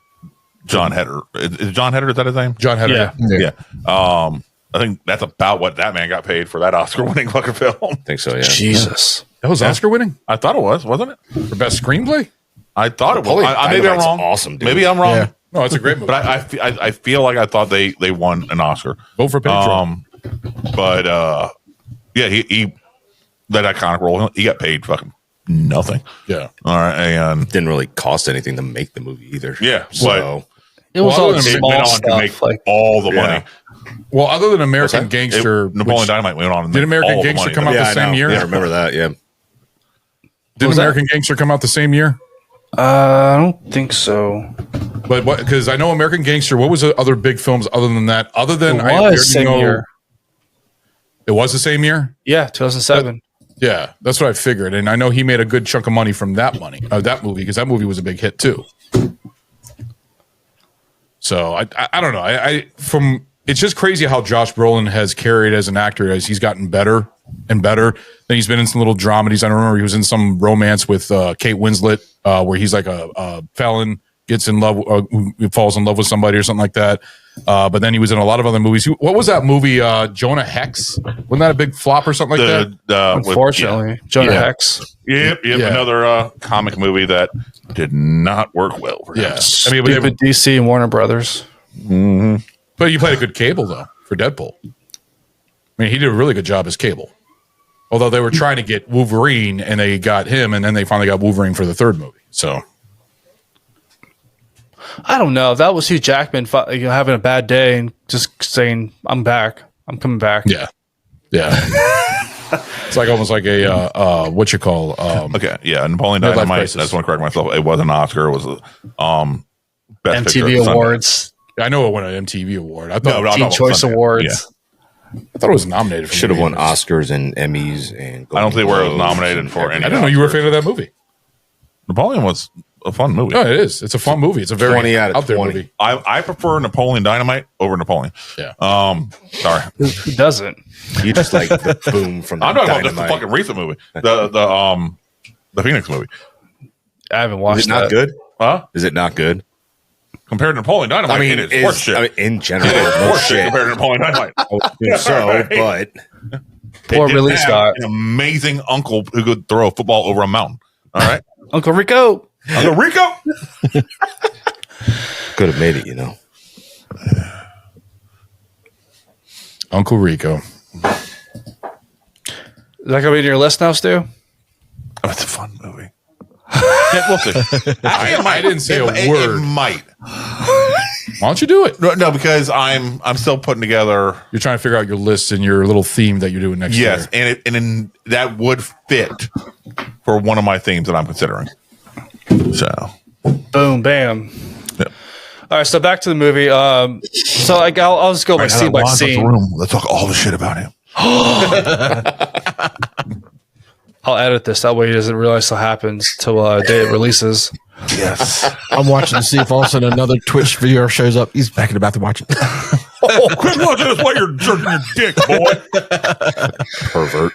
John Heder. Is John Heder, is that his name? John Heder. Yeah. I think that's about what that man got paid for that Oscar-winning fucking film. I think so, yeah. Jesus. That was Oscar-winning? I thought it was, wasn't it? For best screenplay? I thought it was. Maybe I'm wrong. Awesome, dude. Maybe I'm wrong. Yeah. No, it's a great movie. But I feel like I thought they won an Oscar. Vote for Pedro. But he that iconic role, he got paid fucking nothing. Yeah. All right, and didn't really cost anything to make the movie either. Yeah, so it was all small went on stuff, to make all the money. Well, other than American Gangster, Napoleon Dynamite went on. And did American all Gangster the come money. out the same year? Yeah, I remember that. Yeah. Did American Gangster come out the same year? I don't think so. But what? Because I know American Gangster. What was the other big films other than that? Other than It was same year. It was the same year. Yeah, 2007. Yeah, that's what I figured, and I know he made a good chunk of money from that movie because that movie was a big hit too. So I don't know. It's just crazy how Josh Brolin has carried as an actor as he's gotten better and better. Then he's been in some little dramedies. I remember he was in some romance with Kate Winslet where he's like a felon, gets in love, falls in love with somebody or something like that. But then he was in a lot of other movies. What was that movie? Jonah Hex? Wasn't that a big flop or something like that? Unfortunately, Jonah Hex. Yep. Another comic movie that did not work well for him. Yeah. Stupid DC and Warner Brothers. Mm-hmm. But you played a good Cable, though, for Deadpool. I mean, he did a really good job as Cable. Although they were trying to get Wolverine, and they got him, and then they finally got Wolverine for the third movie. So I don't know. If that was Hugh Jackman having a bad day and just saying, I'm back. I'm coming back. Yeah. It's like almost like a what you call okay, yeah, Napoleon Dynamite. I just want to correct myself. It wasn't an Oscar. It was a Best MTV Awards. I know it won an MTV award. I thought Teen Choice Awards. Yeah. I thought it was nominated for Should have won Oscars and Emmys and I don't think where it was nominated for any. I didn't know you were a fan of that movie. Napoleon was a fun movie. No, it is. It's a fun movie. It's a very 20 out of out there 20. movie. I prefer Napoleon Dynamite over Napoleon. Yeah. Sorry. Who doesn't? You just like the boom from the I'm talking about Dynamite. just the fucking recent movie. The Phoenix movie. I haven't watched Is it not that. good? Huh? Is it not good? Compared to Napoleon Dynamite, I mean, it is horse shit. I mean, in general, It is no horse shit shit. compared to Napoleon Dynamite. So, Right. but Poor It didn't Ridley have Scott. an amazing uncle who could throw a football over a mountain. All right, Uncle Rico. Uncle Rico. could have made it, you know. Uncle Rico. Is that gonna be in your list now, Stu? Oh, it's a fun movie. Yeah, we'll see. I didn't say a word. It might. Why don't you do it? No, because I'm still putting together. You're trying to figure out your list and your little theme that you're doing next year. Yes, and that would fit for one of my themes that I'm considering. So, boom, bam. Yeah. All right, so back to the movie. So I'll just go by scene by scene. Let's talk all the shit about him. I'll edit this. That way he doesn't realize what happens till day it releases. Yes. I'm watching to see if all of a sudden another Twitch video shows up. He's back in the bathroom watching. Oh, quit watching this while you're jerking your dick, boy. Pervert.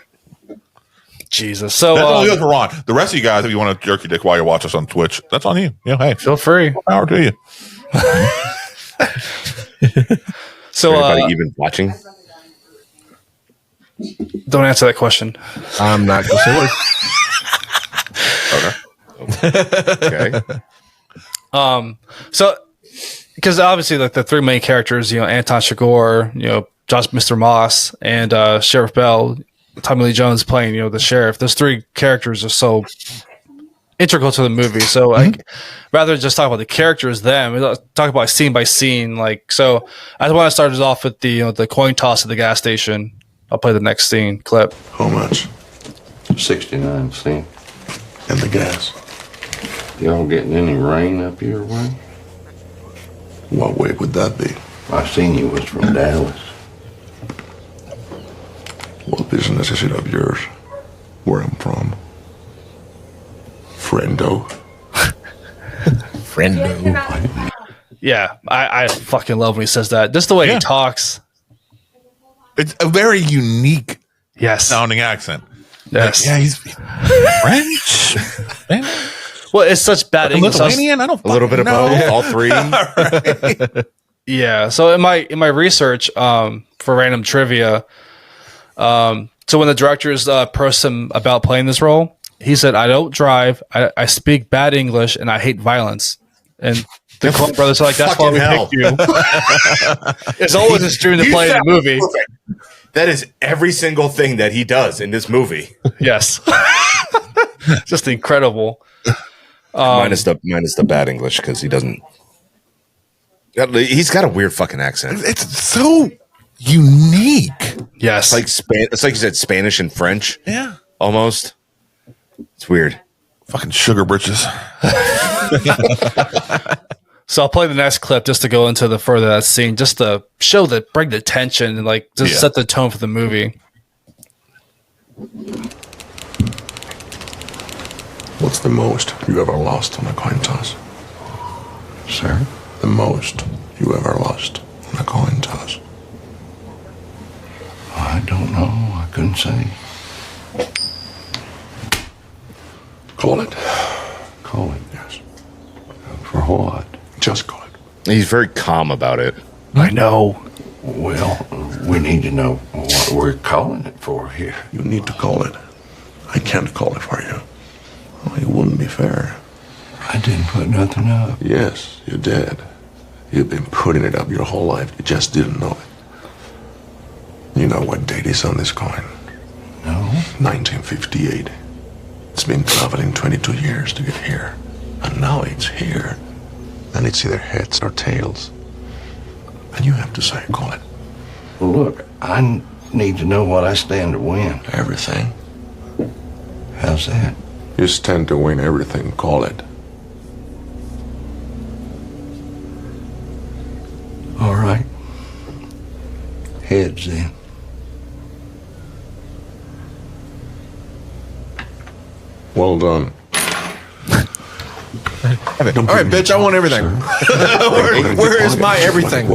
Jesus. So that's only good for Ron. The rest of you guys, if you want to jerk your dick while you watch us on Twitch, that's on you. You know, hey, feel free. More power to you. So, anybody even watching? Don't answer that question. I'm not going to say Okay. So because obviously like the three main characters, Anton Chigurh, Mr. Moss, and Sheriff Bell, Tommy Lee Jones playing, the sheriff. Those three characters are so integral to the movie. So rather than just talk about the characters, talk about scene by scene. Like, so I want to start us off with the coin toss at the gas station. I'll play the next scene clip. How much? 69 cents. And the gas? Y'all getting any rain up your way? What way would that be? I seen you was from Dallas. What business is it of yours? Where I'm from? Friendo. Friendo. Yeah, I fucking love when he says that. Just the way he talks. It's a very unique sounding accent. Yes. Like, yeah, he's French. Well, it's such bad English. Lithuanian? I don't a little bit of both, all three. Right. Yeah. So in my research for random trivia, so when the directors approached him about playing this role, he said, "I don't drive. I speak bad English, and I hate violence." And the Coen Brothers are like, "That's why we picked you." It's always his dream to play in the movie. Perfect. That is every single thing that he does in this movie. Yes. Just incredible. Minus the bad English, because he doesn't. He's got a weird fucking accent. It's so unique. Yes, it's like you said, Spanish and French. Yeah, almost. It's weird. Fucking sugar britches. So I'll play the next clip just to go into the further of that scene, just to bring the tension and set the tone for the movie. What's the most you ever lost on a coin toss? Sir? The most you ever lost on a coin toss? I don't know. I couldn't say. Call it. Call it? Yes. For what? Just call it. He's very calm about it. I know. Well, we need to know what we're calling it for here. You need to call it. I can't call it for you. Well, it wouldn't be fair. I didn't put nothing up. Yes, you did. You've been putting it up your whole life. You just didn't know it. You know what date is on this coin? No. 1958. It's been traveling 22 years to get here. And now it's here. And it's either heads or tails. And you have to say, call it. Well, look, I need to know what I stand to win. Everything. How's that? You stand to win everything, call it. All right. Heads then. Well done. All right, bitch, I want everything. Where is my everything?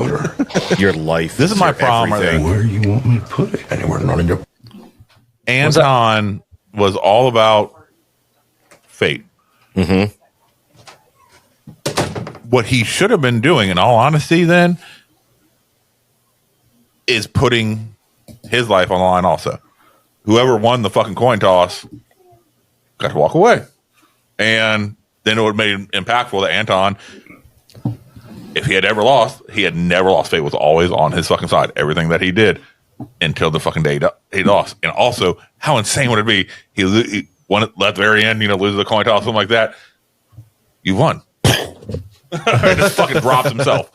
Your life. This is my problem. Everything. Where you want me to put it? Anywhere not in your... Anton was all about fate. Mm-hmm. What he should have been doing, in all honesty, then, is putting his life on the line also. Whoever won the fucking coin toss got to walk away. And then it would have made it impactful that Anton, if he had ever lost, he had never lost. Fate was always on his fucking side. Everything that he did until the fucking day he lost. And also, how insane would it be? He won at the very end, loses the coin toss, something like that. You won. Just fucking drops himself.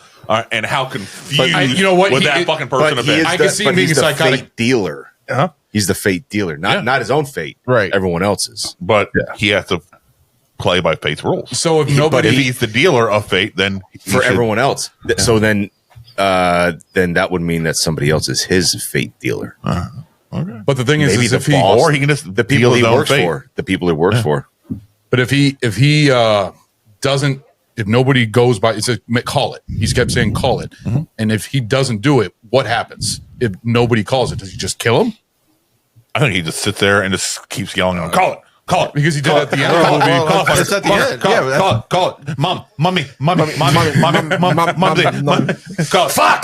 And how confused would that fucking person have been? I can see him being a psychotic fate dealer. Uh-huh. He's the fate dealer, not his own fate, right? Everyone else's, but he has to play by fate's rules. So if if he's the dealer of fate, then for everyone else. So then that would mean that somebody else is his fate dealer. Okay. But the thing is the if boss, or he can just the people he works for, the people he works for. But if he doesn't, if nobody goes by, it's call it. He's kept saying call it, and if he doesn't do it, what happens? If nobody calls it, does he just kill him? I think he just sits there and just keeps yelling, "Call it! Call it!" Because he did at the end of the movie. It's at the end. Call it! Mom, mommy, call it! Fuck!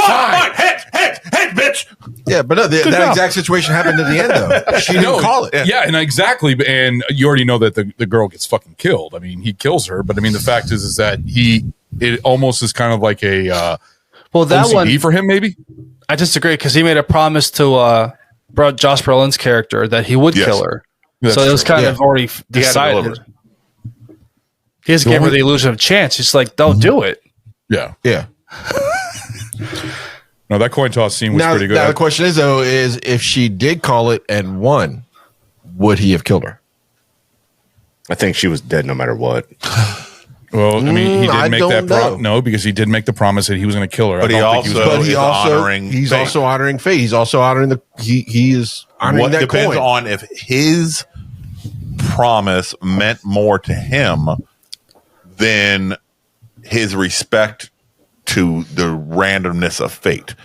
Head, bitch! Yeah, but no, that exact situation happened at the end, though. She didn't call it. Yeah, and exactly. And you already know that the girl gets fucking killed. I mean, he kills her, but I mean, the fact is that it almost is kind of like a that OCD one for him. Maybe I disagree because he made a promise to Josh Brolin's character that he would kill her. That's so it was true. kind of already decided. He just gave her the illusion of chance. He's like, don't do it. Yeah. Yeah. No, that coin toss scene was pretty good. Now the question is, though, is if she did call it and won, would he have killed her? I think she was dead no matter what. Well, I mean, he did make that promise. No, because he did make the promise that he was going to kill her. But he's also honoring fate. He's also honoring he is honoring what that depends coin. on if his promise meant more to him than his respect to the randomness of fate.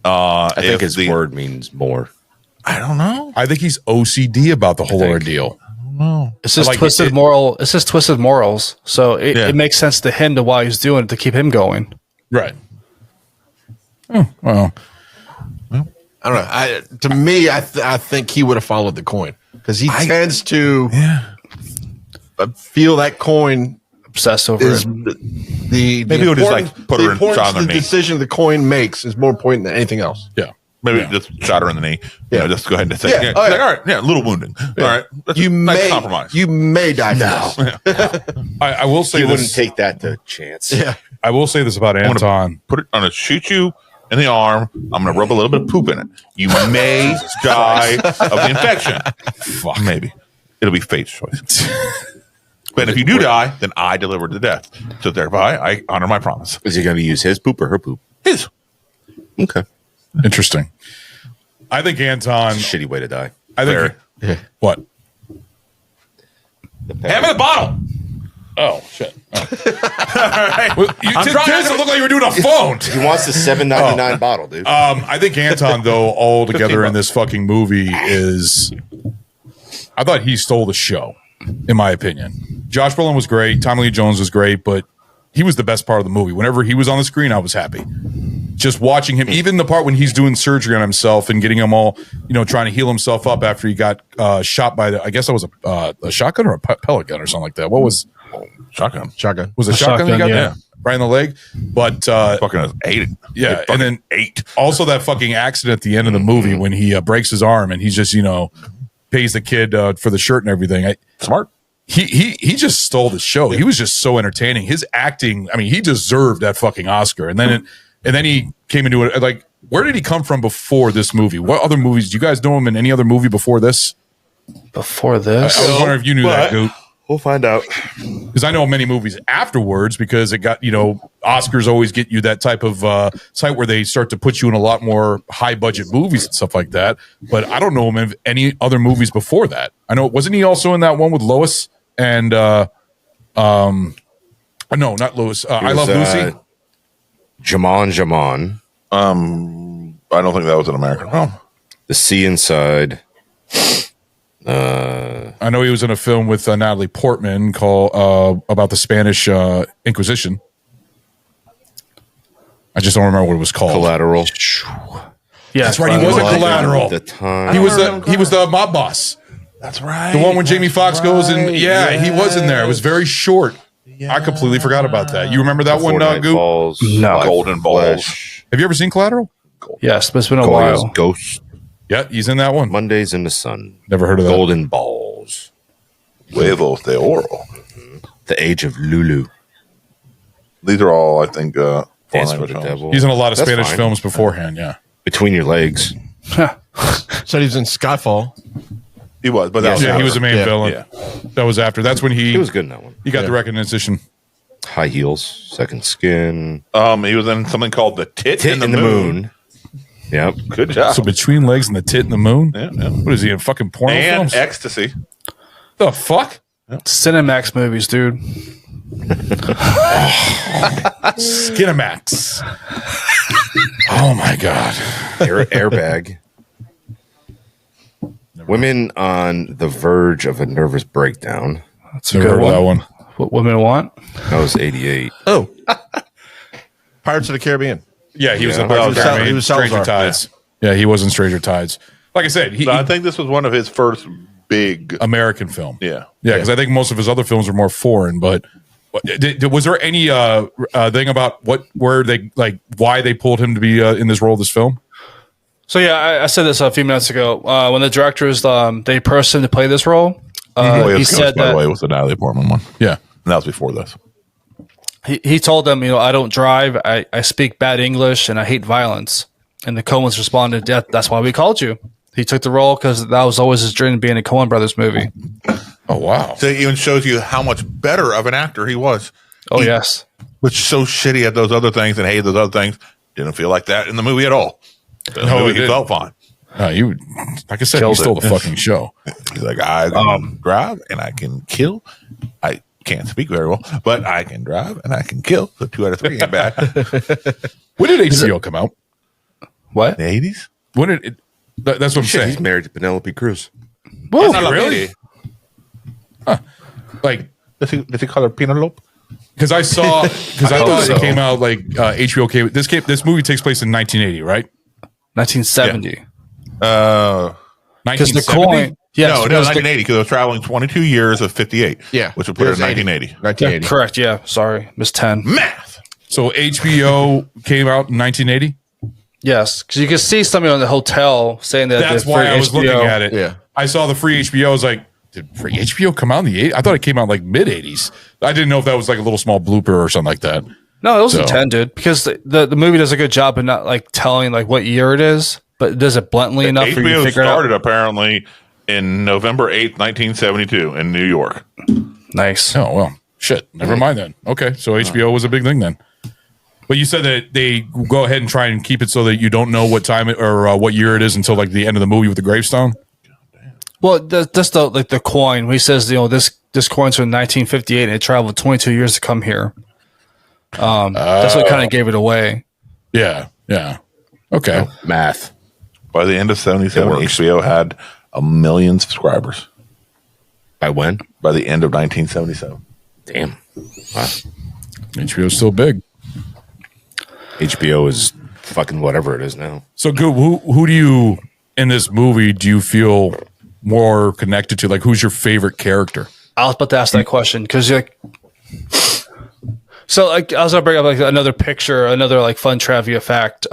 I think his word means more. I don't know. I think he's OCD about the whole ordeal. No, it's his twisted moral. It's his twisted morals. So it makes sense to him to why he's doing it to keep him going. Right. Oh, well, I don't know. To me, I think he would have followed the coin because he tends to feel that coin obsessed over it. Maybe he'll just like put her in shot on the knee. The decision the coin makes is more important than anything else. Yeah. Maybe just shot her in the knee. Just go ahead and say, Yeah. all right, a little wounding. All right, that's nice compromise. You may die for this. I will say you this. wouldn't take that to chance. Yeah. I will say this about Anton. I'm gonna shoot you in the arm. I'm gonna rub a little bit of poop in it. You may die of the infection. Fuck. Maybe it'll be fate's choice. But if you do die, then I deliver the death. So thereby, I honor my promise. Is he going to use his poop or her poop? His. Okay. Interesting. I think Anton. Shitty way to die. I think. What? Have in the bottle. Oh shit! Oh. Well, I'm trying to look like you were doing a phone. He wants the $7.99 bottle, dude. I think Anton, though, all together in this fucking movie is. I thought he stole the show, in my opinion. Josh Brolin was great. Tommy Lee Jones was great, but he was the best part of the movie. Whenever he was on the screen, I was happy. Just watching him, even the part when he's doing surgery on himself and getting him all, trying to heal himself up after he got shot by I guess that was a shotgun or a pellet gun or something like that. What was shotgun? Was it shotgun? He got yeah. Right in the leg, but fucking ate it. Yeah, and then also that fucking accident at the end of the movie when he breaks his arm and he's just pays the kid for the shirt and everything. Smart. He just stole the show. He was just so entertaining. His acting, I mean, he deserved that fucking Oscar. And then he came into it. Like, where did he come from before this movie? What other movies? Do you guys know him in any other movie before this? Before this, I was wondering if you knew that, Goot. We'll find out. Because I know many movies afterwards, because it got, Oscars always get you that type of site where they start to put you in a lot more high budget movies and stuff like that. But I don't know him in any other movies before that. I know, wasn't he also in that one with Lois and, no, not Lois. I Love Lucy. Jaman. I don't think that was an American film. The Sea Inside. I know he was in a film with Natalie Portman called about the Spanish Inquisition. I just don't remember what it was called. Collateral. Yeah, that's right. He was a Collateral. He was the mob boss. That's right. The one when Jamie Foxx goes and he was in there. It was very short. I completely forgot about that. You remember that one, Goop? No. Golden Balls. Have you ever seen Collateral? Yes, but it's been a while. Ghost. Yeah, he's in that one. Mondays in the Sun. Never heard of that. Golden Balls. Huevos de Oro. The Age of Lulu. These are all, I think, foreign Dance with language the films. Devil. He's in a lot of That's Spanish fine. films beforehand. Yeah. Between Your Legs. Said he's in Skyfall. He was, but that was Yeah, he was the main Yeah. villain. Yeah. That was after. That's when He was good in that one. He got the recognition. High Heels. Second Skin. He was in something called The Tit in the Moon. Yep. Good job. So between legs and the tit and the moon. Yeah, yeah. What is he in fucking porno And films? Ecstasy. The fuck? Cinemax movies, dude. Skinamax. Oh my god. Airbag. Women on the verge of a nervous breakdown. That's a good one. That one. What women want? That was 88. Oh. Pirates of the Caribbean. Yeah, he was Yeah. a part of He was Stranger Salazar. Tides. Yeah, he was in Stranger Tides. Like I said, he I think this was one of his first big American film. Yeah. Yeah, because I think most of his other films are more foreign. But was there any thing about why they pulled him to be in this role of this film? So yeah, I said this a few minutes ago. When the directors they approached him to play this role, he said by the way, that it was the Natalie Portman one. Yeah, and that was before this. he told them, I don't drive, I speak bad English, and I hate violence. And the Coens responded, "Yeah, that's why we called you." He took the role because that was always his dream to be in a Coen Brothers movie. Oh wow! So it even shows you how much better of an actor he was. Oh yes, which is so shitty at those other things and hated those other things. Didn't feel like that in the movie at all. No, he felt fine. You, like I said, he stole the fucking show. He's like, I can drive and I can kill. I can't speak very well, but I can drive and I can kill. So 2 out of 3 ain't bad. When did HBO come out? What? The 80s? When did it? That's what I'm saying. He's married to Penelope Cruz. Whoa, really? Huh. Like, does he call her Penelope? Because I thought it came out like HBO came. This movie takes place in 1980, right? 1970. Because the coin. Yes, no, because 1980 because it was traveling 22 years of 58. Yeah, which would put it in 1980. 1980. Yeah, correct. Yeah, sorry, missed 10. Math. So HBO came out in 1980. Yes, because you can see somebody on the hotel saying that. That's the why free I was HBO looking at it. Yeah. I saw the free HBO. I was like, did free HBO come out in the 80s? I thought it came out like mid 80s. I didn't know if that was like a little small blooper or something like that. No, it was intended because the movie does a good job of not like telling like what year it is, but it does it bluntly enough for you to HBO figure it out. started apparently in November 8th, 1972 in New York. Nice. Oh, well, shit. Never mind then. Okay, so HBO was a big thing then. But you said that they go ahead and try and keep it so that you don't know what time or what year it is until like the end of the movie with the gravestone. Well, that's the coin. When he says this coin's from 1958 and it traveled 22 years to come here. That's what kind of gave it away. Yeah. Okay. Math. By the end of 77, HBO had 1 million subscribers. By when? By the end of 1977. Damn. Wow. HBO's still big. HBO is fucking whatever it is now. So, good. Who do you in this movie do you feel more connected to? Like, who's your favorite character? I was about to ask that question because like, so like I was gonna bring up like another picture, another like fun trivia fact.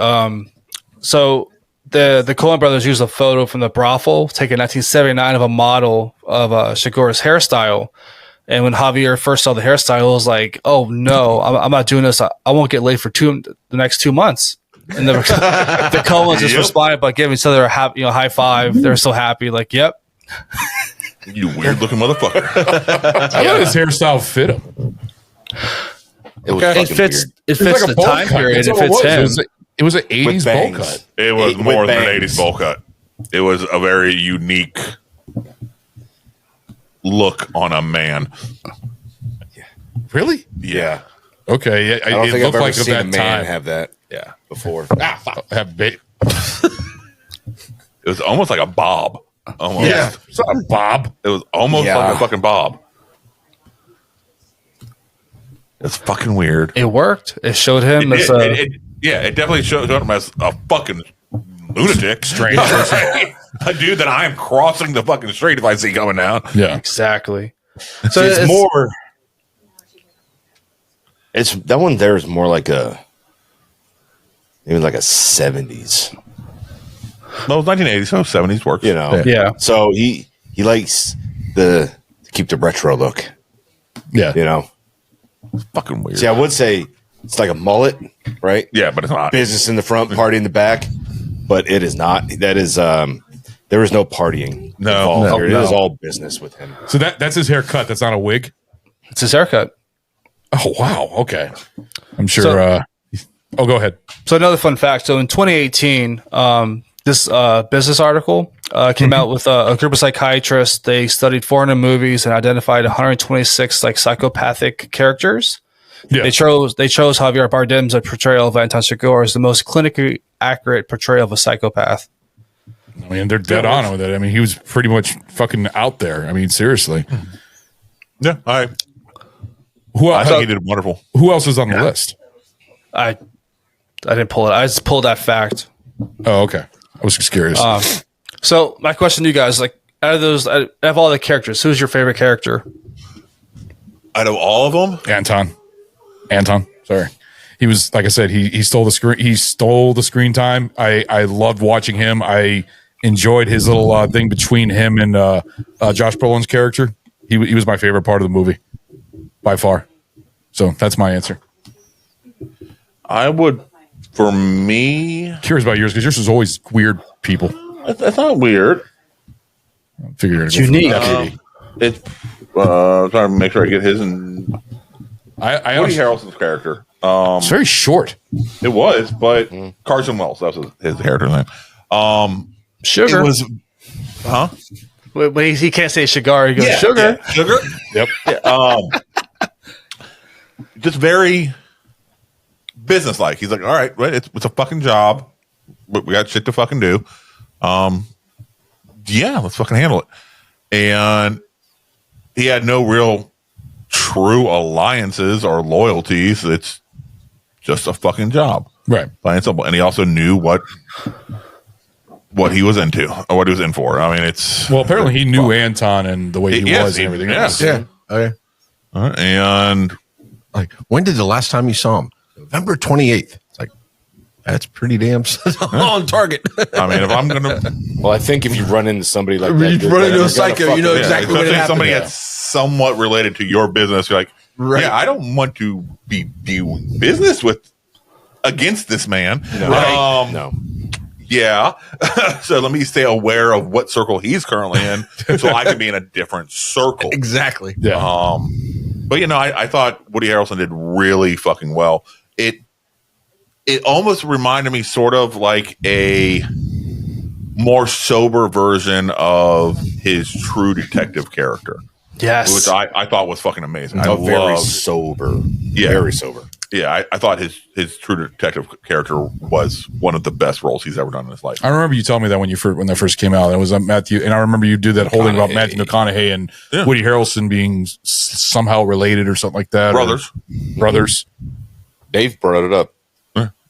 So the Coen Brothers used a photo from the brothel taken in 1979 of a model of Chigurh's hairstyle. And when Javier first saw the hairstyle, he was like, "Oh no, I'm not doing this. I won't get laid for the next 2 months." And the Coens just responded by giving each other a high five. They're so happy, like, "Yep." You weird looking motherfucker. I thought his hairstyle fit him. It fits. Weird. It fits like a the bowl time cut. period. That's It all fits him. It was an 80s bowl cut. It was With more than an bangs. 80s bowl cut. It was a very unique look on a man. Really? Yeah. Okay. Yeah, I don't it think I've looked ever like at seen a that man time. have that before. It was almost like a bob. Almost. Yeah. It's not a bob. It was almost Yeah. like a fucking bob. It's fucking weird. It worked. It showed him as It definitely showed him as a fucking lunatic. Strange. A dude that I am crossing the fucking street if I see coming down. Yeah. exactly. So It's more. It's that one. There is more like maybe like a 70s. Well, it was 1980s, so 70s works. You know, So he likes to keep the retro look. Yeah, you know, it's fucking weird. See, I would say it's like a mullet, right? Yeah, but it's not. Business in the front, party in the back, but it is not. That is there is no partying. No. It is all business with him. So that's his haircut. That's not a wig. It's his haircut. Oh wow. Okay. I'm sure. So- go ahead. So another fun fact. So in 2018, this business article came out with a group of psychiatrists. They studied 400 movies and identified 126 like psychopathic characters. Yeah. They chose Javier Bardem's portrayal of Anton Chigurh as the most clinically accurate portrayal of a psychopath. I mean, they're dead on with it. I mean, he was pretty much fucking out there. I mean, seriously. Yeah. I think he did wonderful. Who else is on the list? I didn't pull it. I just pulled that fact. Oh, okay. I was just curious. So my question to you guys, like out of all the characters, who's your favorite character? Out of all of them? Anton. Sorry. He was, like I said, he stole the screen. He stole the screen time. I loved watching him. I enjoyed his little thing between him and Josh Brolin's character. He was my favorite part of the movie by far. So that's my answer. I would, for me, curious about yours because yours was always weird people. That's not weird. I figured It's unique. It's trying to make sure I get his and Woody Harrelson's character. It's very short. It was, but Carson Wells, that was his character name. Sugar. It was, huh? But he can't say Sugar. He goes sugar. Yeah, sugar. Yep. Yeah, just very business-like. He's like, all right, it's a fucking job. But we got shit to fucking do. Yeah, let's fucking handle it. And he had no real true alliances or loyalties. It's just a fucking job. Right. Plain and simple. And he also knew what he was into or what he was in for. I mean, it's... Well, apparently he knew Anton and the way he was and everything else. Yeah. Okay. And... like, when did the last time you saw him? November 28th. It's like, that's pretty damn on target. I mean, if I'm going to... Well, I think if you run into somebody like that... You run into a psycho, you know exactly what happened. Somebody that's somewhat related to your business, you're like, yeah, I don't want to be doing business against this man. No. No. Yeah. So let me stay aware of what circle he's currently in so I can be in a different circle. Exactly. Yeah. But, you know, I thought Woody Harrelson did really fucking well. It almost reminded me sort of like a more sober version of his True Detective character. Yes. Which I thought was fucking amazing. Very sober. Yeah. Very sober. Yeah, I thought his True Detective character was one of the best roles he's ever done in his life. I remember you telling me that when that first came out. It was Matthew, and I remember you did that whole thing about Matthew McConaughey and Woody Harrelson being somehow related or something like that. Brothers. Dave brought it up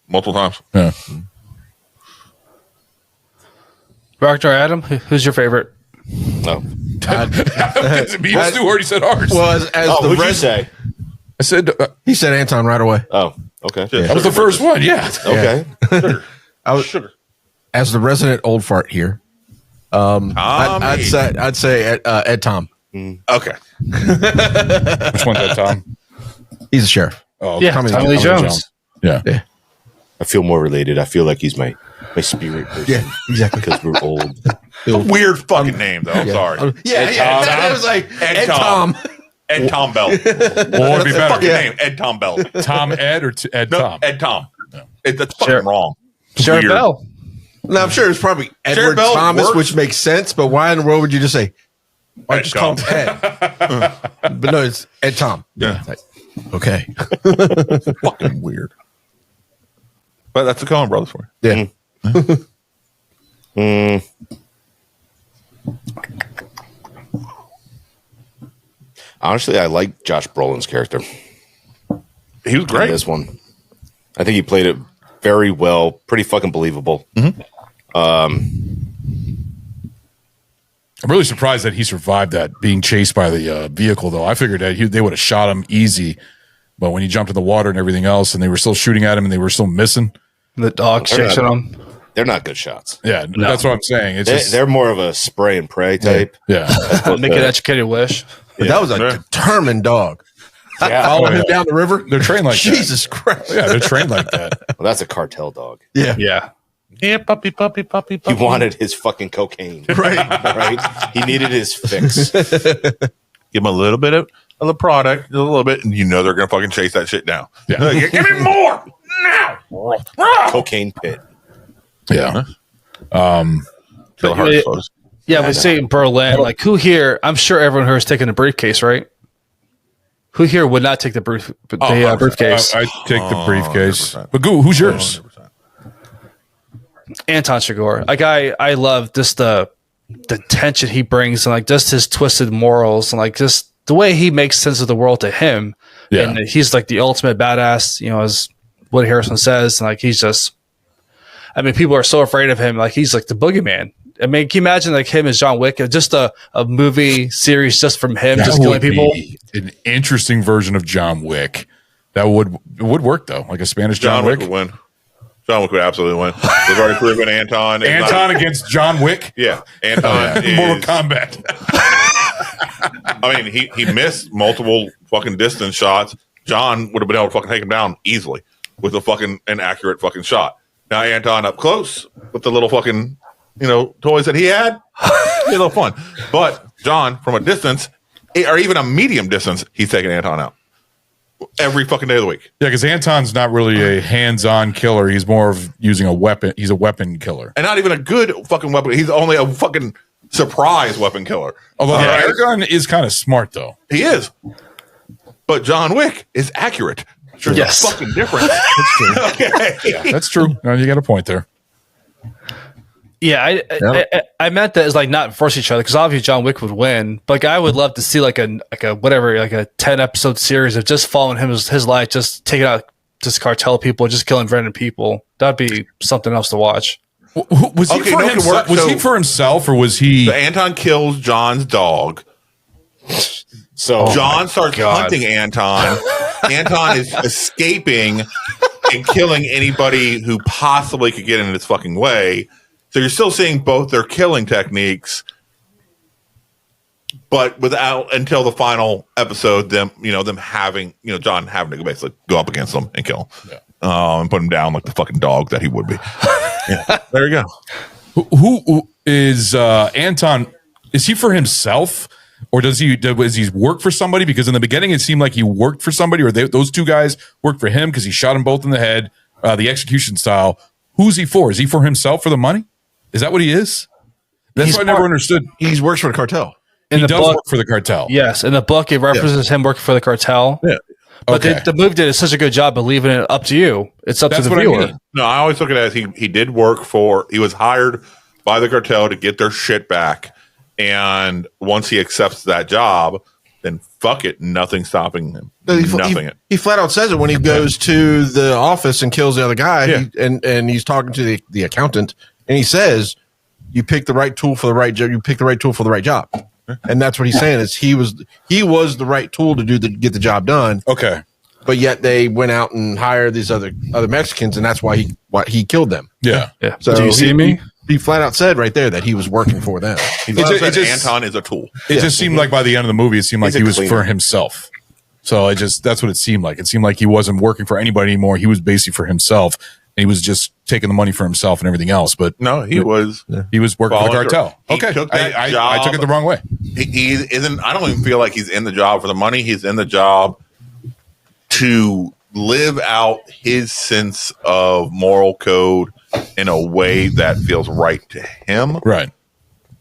multiple times. Yeah. Dr. Adam, who's your favorite? No. Me and Stu already said ours. Well, as what'd you say? I said he said Anton right away. Oh, okay. Yeah. That was the first one. Yeah. Okay. Sugar. As the resident old fart here, I'd say Ed Tom. Okay. Which one's that, Tom? He's a sheriff. Oh, okay. Yeah, Tommy Lee Jones. Yeah. I feel more related. I feel like he's my spirit person. Yeah, exactly. Because we're old. Weird fucking name, though. I'm sorry. It was like Ed Tom. Ed Tom Bell. Well, it'd be better. Fucking name, Ed Tom Bell. Tom Ed or Ed Tom? Ed Tom. No. That's fucking wrong. Sheriff Bell. No, I'm sure it's probably Edward Bell Thomas, works. which makes sense. But why in the world would you just say? Or Ed just call him Ed? But no, it's Ed Tom. Yeah. It's like, okay. Fucking weird. But that's the Coen Brothers for you. Yeah. Honestly, I like Josh Brolin's character. He was great. In this one. I think he played it very well. Pretty fucking believable. I'm really surprised that he survived that being chased by the vehicle, though. I figured that they would have shot him easy. But when he jumped in the water and everything else, and they were still shooting at him and they were still missing. The dog chasing him. They're not good shots. Yeah, that's what I'm saying. It's They're more of a spray and pray type. Yeah. Make an educated wish. But that was a determined dog. Following him down the river. They're trained like Jesus Christ. Yeah, they're trained like that. Well, that's a cartel dog. Yeah. Yeah, puppy. He wanted his fucking cocaine. Right? He needed his fix. Give him a little bit of the product, a little bit, and you know they're gonna fucking chase that shit down. Yeah. Like, give me more now. Cocaine pit. Yeah. Feel hard to focus. Yeah, but say in Berlin, like who here? I'm sure everyone here is taking a briefcase, right? Who here would not take the briefcase? I take the briefcase. 100%. But who's yours? 100%. Anton Chigurh. Like I love just the tension he brings and like just his twisted morals and like just the way he makes sense of the world to him. Yeah. And he's like the ultimate badass, you know, as Woody Harrelson says. And like he's just, I mean, people are so afraid of him. Like he's like the boogeyman. I mean, can you imagine like him as John Wick? Just a movie series just from him, That just killing would people. be an interesting version of John Wick. That would work though, like a Spanish John Wick. Would win. John Wick would absolutely win. We've already proven Anton. Against John Wick. Yeah, Anton is Mortal Kombat. I mean, he missed multiple fucking distance shots. John would have been able to fucking take him down easily with a fucking inaccurate fucking shot. Now Anton up close with the little fucking toys that he had, a little fun. But John from a distance, or even a medium distance, he's taking Anton out every fucking day of the week. Yeah, because Anton's not really a hands-on killer. He's more of using a weapon. He's a weapon killer. And not even a good fucking weapon. He's only a fucking surprise weapon killer. Although the air gun is kind of smart, though. He is. But John Wick is accurate. There's a fucking difference. That's true. Okay. Yeah, that's true. No, you got a point there. Yeah, I meant that as like not force each other because obviously John Wick would win, but like, I would love to see like a 10-episode series of just following his life, just taking out just cartel people, just killing random people. That'd be something else to watch. Was he for himself or was he? So Anton kills John's dog. So John starts hunting Anton. Anton is escaping and killing anybody who possibly could get in his fucking way. So you're still seeing both their killing techniques, but without until the final episode, them having John having to basically go up against them and kill him, and put him down like the fucking dog that he would be. Yeah, there you go. Who is Anton? Is he for himself, or does he work for somebody? Because in the beginning, it seemed like he worked for somebody, or those two guys worked for him because he shot them both in the head. The execution style. Who's he for? Is he for himself for the money? Is that what he is? That's what I never understood. He works for the cartel. He does work for the cartel. Yes, in the book, it references him working for the cartel. Yeah. But the movie did such a good job of leaving it up to you. It's up to the viewer. I mean. No, I always look at it as he did work for. He was hired by the cartel to get their shit back, and once he accepts that job, then fuck it, nothing stopping him. He flat out says it when he goes to the office and kills the other guy, and he's talking to the accountant, and he says, "You picked the right tool for the right job. You picked the right tool for the right job." And that's what he's saying is he was the right tool to get the job done. Okay, but yet they went out and hired these other Mexicans, and that's why he killed them. Yeah. So do you see me? He flat out said right there that he was working for them. Anton is a tool. It just seemed like by the end of the movie, it seemed like he was for himself. So that's what it seemed like. It seemed like he wasn't working for anybody anymore. He was basically for himself, and he was just taking the money for himself and everything else. But no, he was working for the cartel. Okay, I took it the wrong way. He isn't. I don't even feel like he's in the job for the money. He's in the job to live out his sense of moral code in a way that feels right to him. Right.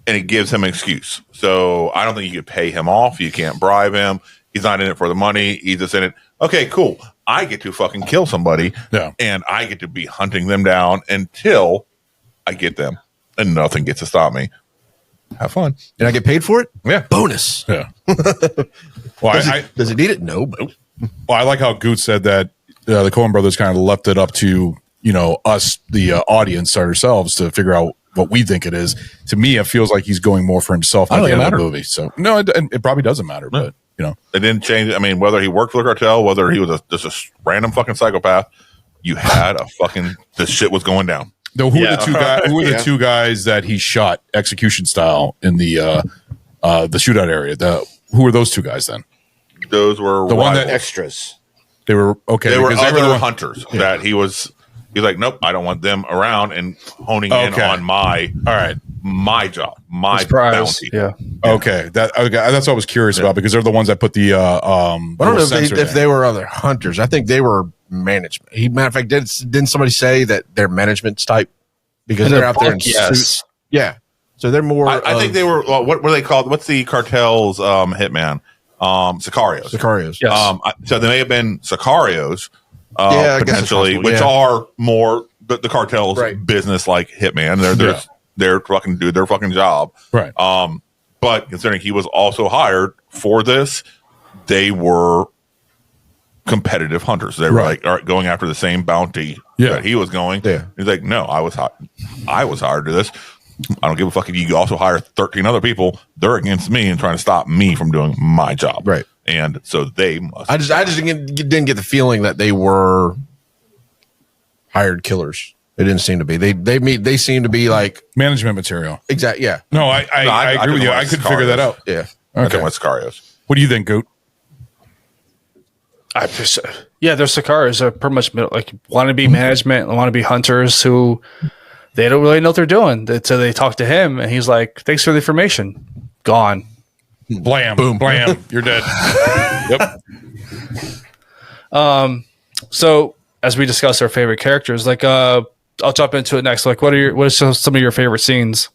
And it gives him an excuse. So I don't think you could pay him off. You can't bribe him. He's not in it for the money. He's just in it. Okay, cool. I get to fucking kill somebody. Yeah. And I get to be hunting them down until I get them. And nothing gets to stop me. Have fun. And I get paid for it? Yeah. Bonus. Yeah. Well, does it need it? No. Well, I like how Gute said that the Coen Brothers kind of left it up to us, the audience, ourselves, to figure out what we think it is. To me, it feels like he's going more for himself at the end of the movie. So no, it probably doesn't matter. But it didn't change. I mean, whether he worked for the cartel, whether he was just a random fucking psychopath, you had a fucking this shit was going down. Who were the two guys that he shot execution style in the shootout area? Who were those two guys then? Those were the one that extras. They were okay. They were because other the hunters that he's like, nope, I don't want them around and honing in on my job, my bounty. Yeah. Okay. That's what I was curious about because they're the ones that put the I don't know if they were other hunters. I think they were management. Matter of fact, didn't somebody say that they're management's type because they're out there in suits? Yeah. So they're more. I think they were. What were they called? What's the cartel's hitman? Sicarios. Sicarios. Yes. So they may have been Sicarios, potentially, which are more the cartel's business like hitman. They're fucking do their fucking job. Right. But considering he was also hired for this, they were competitive hunters. They were like, all right, going after the same bounty that he was going. Yeah. He's like, no, I was hired to this. I don't give a fuck if you also hire 13 other people. They're against me and trying to stop me from doing my job. Right. And so they must. I just didn't get the feeling that they were hired killers. It didn't seem to be. They seem to be like management material. Exactly. Yeah. No, I agree with you. I could figure that out. Yeah. Okay. With Sicarios. What do you think, Goot? they're Sicarios. They're pretty much like want to be management, want to be hunters who they don't really know what they're doing. So they talk to him, and he's like, "Thanks for the information." Gone. Blam. Boom. Blam. You're dead. Yep. So as we discuss our favorite characters, like I'll jump into it next. Like, what are some of your favorite scenes?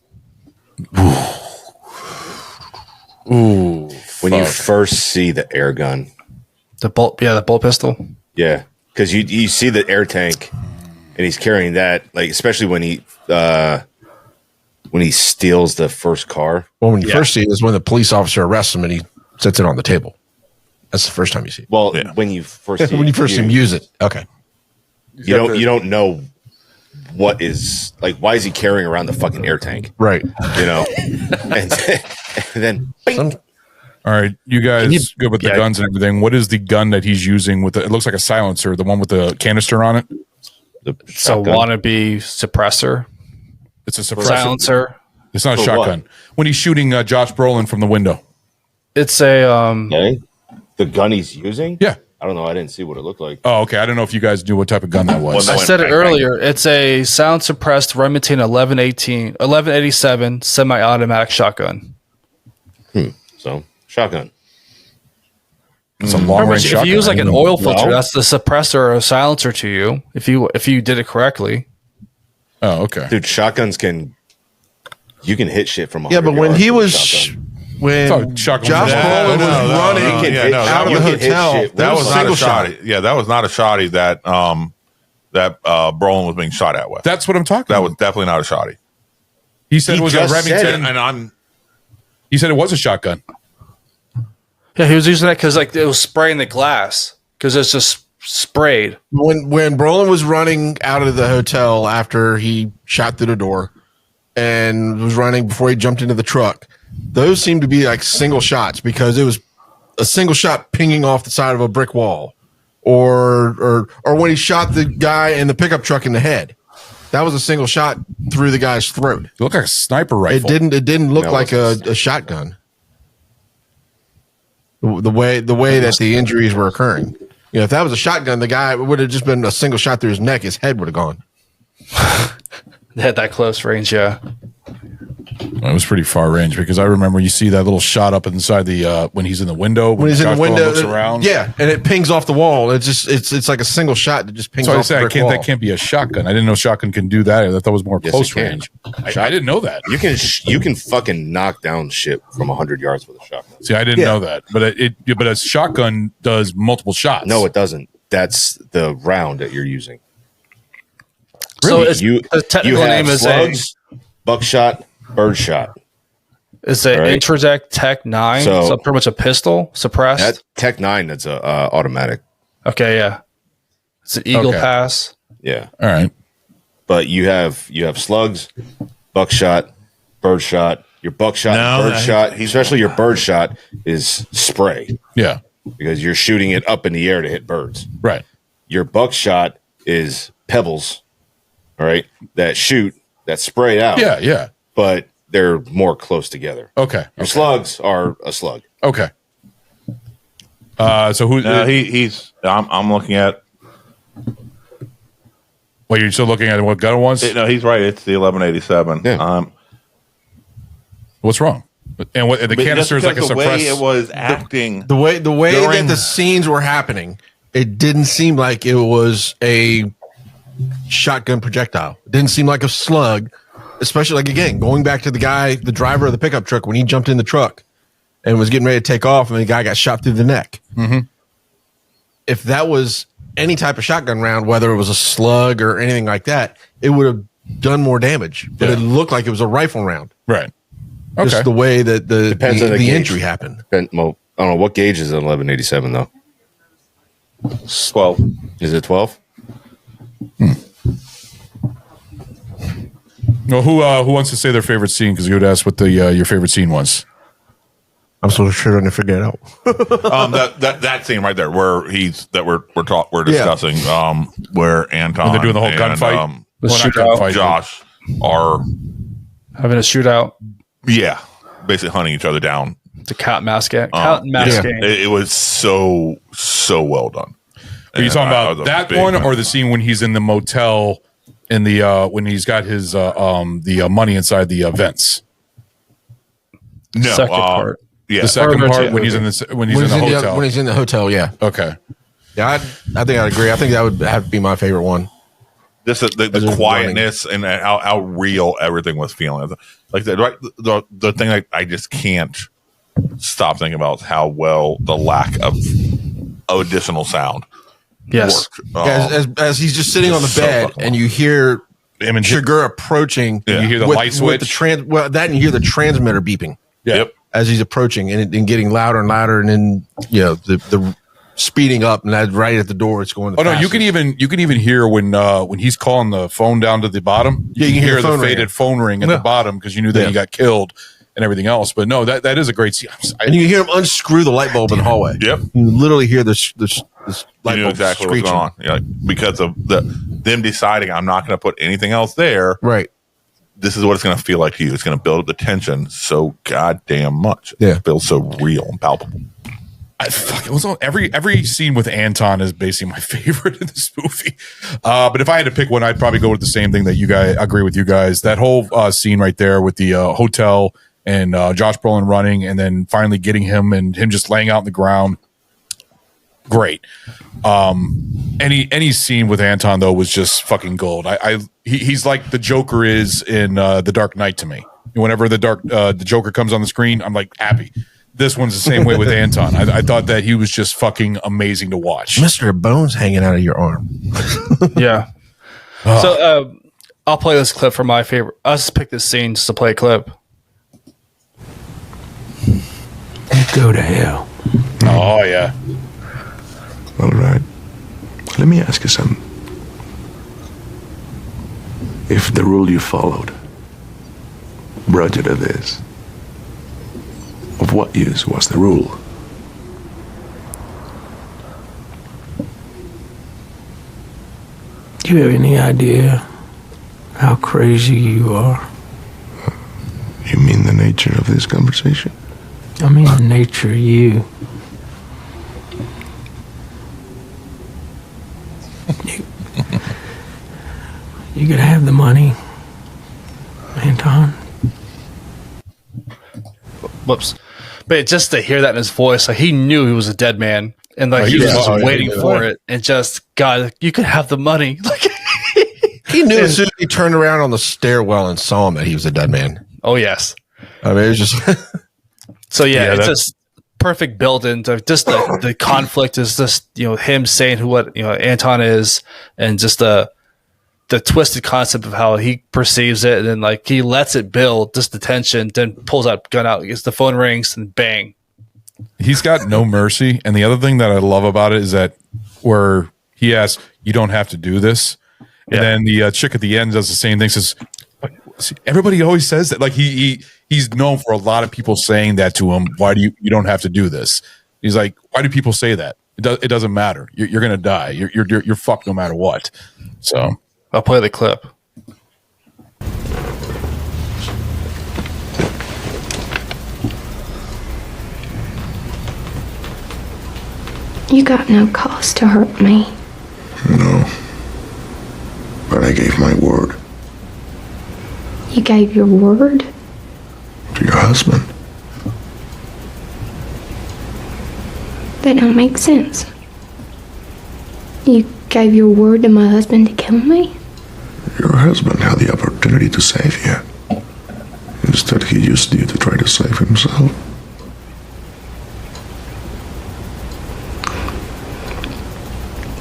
Ooh. When you first see the air gun. The bolt pistol. Yeah. Because you see the air tank and he's carrying that, like especially when he steals the first car. Well, when you first see it is when the police officer arrests him and he sets it on the table. That's the first time you see it. Well, when you first see when you first see him use it. Okay. You don't know what is like why is he carrying around the fucking air tank? Right. You know. and then bing. All right, you guys good with the guns and everything. What is the gun that he's using with it looks like a silencer, the one with the canister on it? It's a wannabe suppressor. It's a suppressor. Silencer. It's not a shotgun. What? When he's shooting Josh Brolin from the window. It's a the gun he's using? Yeah. I don't know. I didn't see what it looked like. Oh, okay. I don't know if you guys knew what type of gun that was. I said it earlier. It's a sound suppressed Remington 1187 semi-automatic shotgun. So shotgun. It's a long range shotgun. If you use like an oil filter, that's the suppressor or silencer to you. If you did it correctly. Oh, okay. Dude, shotguns you can hit shit from 100 but when yards he with a was shotgun. When Josh Brolin was running out of the hotel, that was not a shotty. Yeah, that was not a shotty that Brolin was being shot at with. That's what I'm talking about. That was definitely not a shotty. He said it was a Remington, and he said it was a shotgun. Yeah, he was using that because like it was spraying the glass because it's just sprayed. When Brolin was running out of the hotel after he shot through the door and was running before he jumped into the truck, those seemed to be like single shots because it was a single shot pinging off the side of a brick wall, or when he shot the guy in the pickup truck in the head. That was a single shot through the guy's throat. It looked like a sniper rifle. It didn't look like a shotgun. The way that the injuries were occurring. You know, if that was a shotgun, the guy would have just been a single shot through his neck. His head would have gone. They had that close range, yeah. It was pretty far range because I remember you see that little shot up inside the when he's in the window. When he's in the window, looks around. Yeah, and it pings off the wall. It's like a single shot that just pings off the brick wall. That can't be a shotgun. I didn't know shotgun can do that. I thought that was more close range. I didn't know that. You can fucking knock down shit from 100 yards with a shotgun. See, I didn't know that, but but a shotgun does multiple shots. No, it doesn't. That's the round that you're using. Really? So the technical name is slugs, buckshot, birdshot. It's an Intratec Tech 9, so pretty much a pistol suppressed. That Tech 9, that's a automatic. Okay, yeah. It's an Eagle Pass. Yeah. All right. But you have slugs, buckshot, birdshot. Your buckshot, birdshot, especially your birdshot is spray. Yeah. Because you're shooting it up in the air to hit birds. Right. Your buckshot is pebbles. all right, that spray out. Yeah. But they're more close together. Okay. Your slugs are a slug. Okay. So who? He's. I'm looking at. Well, you're still looking at what gun it was? No, he's right. It's the 1187. Yeah. What's wrong? And what the canister is like a the suppressed. way it was acting. The way during- that the scenes were happening, it didn't seem like it was a shotgun projectile. It didn't seem like a slug, especially like again going back to the driver of the pickup truck when he jumped in the truck and was getting ready to take off, and the guy got shot through the neck. Mm-hmm. If that was any type of shotgun round, whether it was a slug or anything like that, it would have done more damage. But it looked like it was a rifle round. Right. Okay. Just the way that Depends on the gauge. injury happened. Well, I don't know what gauge is an 1187 though. 12. Is it 12? Well, who wants to say their favorite scene? Because you would ask what the your favorite scene was. I'm so sure to figure it out. that scene right there where we're discussing where Anton When they're doing the whole gunfight? The Well, not shootout. gunfight. Josh are Having a shootout. basically hunting each other down. The cat mask game. It was so well done. Are you talking about that one or the scene when he's in the motel in the when he's got his the money inside the vents? No, Second part. Yeah, The second part when he's in the hotel. When he's in the hotel, yeah. Okay. Yeah, I think I'd agree. I think that would have to be my favorite one. Just the quietness and how real everything was feeling. Like the thing I just can't stop thinking about is how well the lack of additional sound Yes. worked. As he's just sitting on the bed and you hear Chigurh approaching. You hear the light switch. and you hear the transmitter beeping. Yep. As he's approaching and getting louder and louder, and then the speeding up, and that right at the door, it's going. Oh no, you can even hear when he's calling the phone down to the bottom. Yeah, you can hear the phone faded ring. phone ring at the bottom because you knew that he got killed and everything else. But no, that is a great scene. And you hear him unscrew the light bulb in the hallway. Yep. You literally hear this light You knew bulb exactly screeching. what's going on. Because of them deciding I'm not going to put anything else there. Right. This is what it's going to feel like to you. It's going to build up the tension so goddamn much. Yeah. It feels so real and palpable. It was every scene with Anton is basically my favorite in this movie. But if I had to pick one, I'd probably go with the same thing that you guys agree with you guys. That whole scene right there with the hotel and Josh Brolin running and then finally getting him and him just laying out in the ground. Great. Any scene with Anton though was just fucking gold. He's like the Joker is in The Dark Knight to me. Whenever the Joker comes on the screen, I'm like happy. This one's the same way with Anton. I thought that he was just fucking amazing to watch. Mr. Bones hanging out of your arm. Yeah. So I'll play this clip for my favorite. I'll just pick this scene just to play a clip. Go to hell. Oh yeah. All right. Let me ask you something. If the rule you followed brought you to this, of what use was the rule? Do you have any idea how crazy you are? You mean the nature of this conversation? I mean the nature of you. You could have the money, Anton. Whoops. But just to hear that in his voice, like he knew he was a dead man. And like he was just waiting for it. And just, God, you could have the money. Like he knew as soon as he turned around on the stairwell and saw him that he was a dead man. Oh yes. I mean, it was just so it's just perfect build into just the conflict is just him saying what Anton is, and just the twisted concept of how he perceives it, and then like he lets it build just the tension, then pulls out gun out, gets the phone rings, and bang. He's got no mercy. And the other thing that I love about it is that where he asks, "You don't have to do this," and then the chick at the end does the same thing. Says, everybody always says that. Like he's known for a lot of people saying that to him. Why do you don't have to do this? He's like, why do people say that? It doesn't matter. You're gonna die. You're fucked no matter what. So I'll play the clip. You got no cause to hurt me. No. But I gave my word. You gave your word? To your husband. That don't make sense. You gave your word to my husband to kill me? Your husband had the opportunity to save you. Instead, he used you to try to save himself.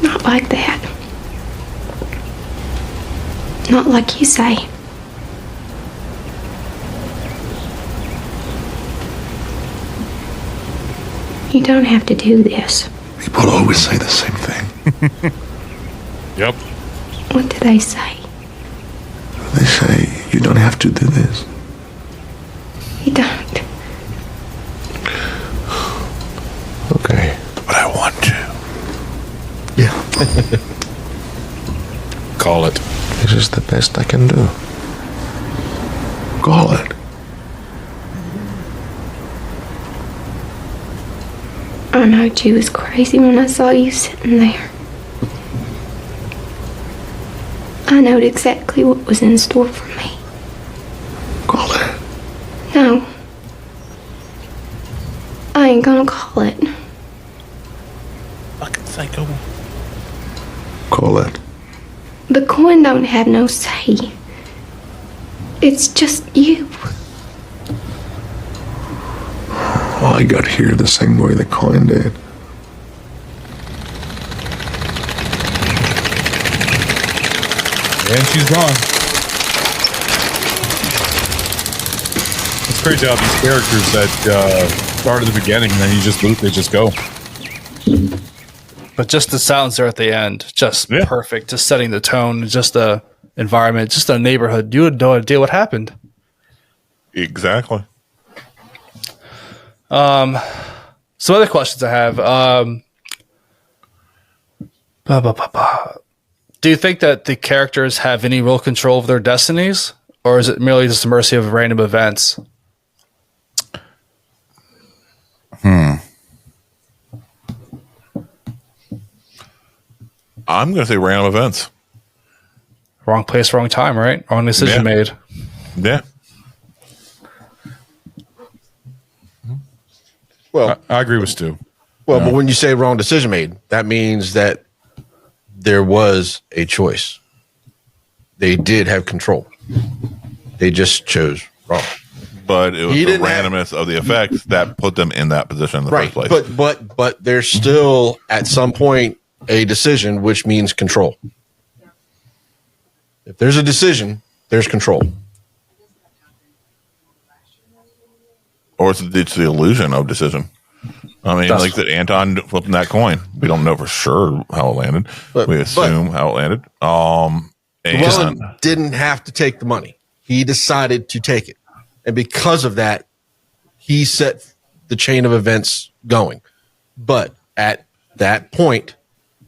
Not like that. Not like you say. You don't have to do this. People always say the same thing. Yep. What do they say? They say, you don't have to do this. You don't. Okay. But I want to. Yeah. Call it. This is the best I can do. Call it. I know you was crazy when I saw you sitting there. I knowed exactly what was in store for me. Call it. No. I ain't gonna call it. Fucking psycho. Call it. The Coen don't have no say. It's just you. I got here the same way the Coen did. And she's gone. It's crazy how these characters that start at the beginning and then you just loop, they just go. But just the sounds there at the end, just perfect. Just setting the tone, just the environment, just a neighborhood. You had no idea what happened. Exactly. Some other questions I have. Do you think that the characters have any real control of their destinies, or is it merely just the mercy of random events? I'm going to say random events. Wrong place, wrong time, right? Wrong decision made. Yeah. Well, I agree with Stu. Well, but when you say wrong decision made, that means that there was a choice. They did have control. They just chose wrong. But it was the randomness of the effects that put them in that position in the first place. But there's still at some point a decision, which means control. If there's a decision, there's control. Or it's the illusion of decision. I mean, like that Anton flipping that coin. We don't know for sure how it landed. We assume how it landed. Llewellyn didn't have to take the money. He decided to take it. And because of that, he set the chain of events going. But at that point,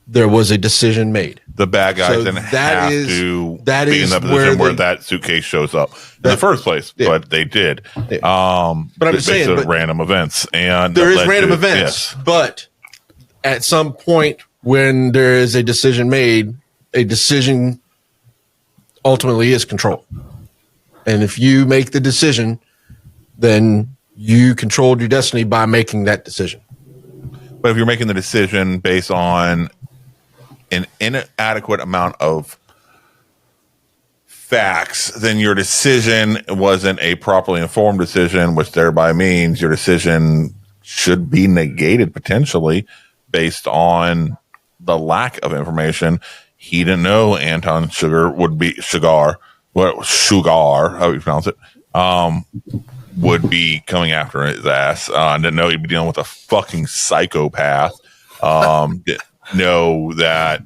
there was a decision made. The bad guys didn't have to be in the position where that suitcase shows up in the first place, but they did. But I'm just saying, random events, and there is random events. But at some point, when there is a decision made, a decision ultimately is control. And if you make the decision, then you controlled your destiny by making that decision. But if you're making the decision based on an inadequate amount of facts, then your decision wasn't a properly informed decision, which thereby means your decision should be negated potentially based on the lack of information. He didn't know Anton Chigurh would be Chigurh, how you pronounce it, would be coming after his ass. Didn't know he'd be dealing with a fucking psychopath. Didn't know that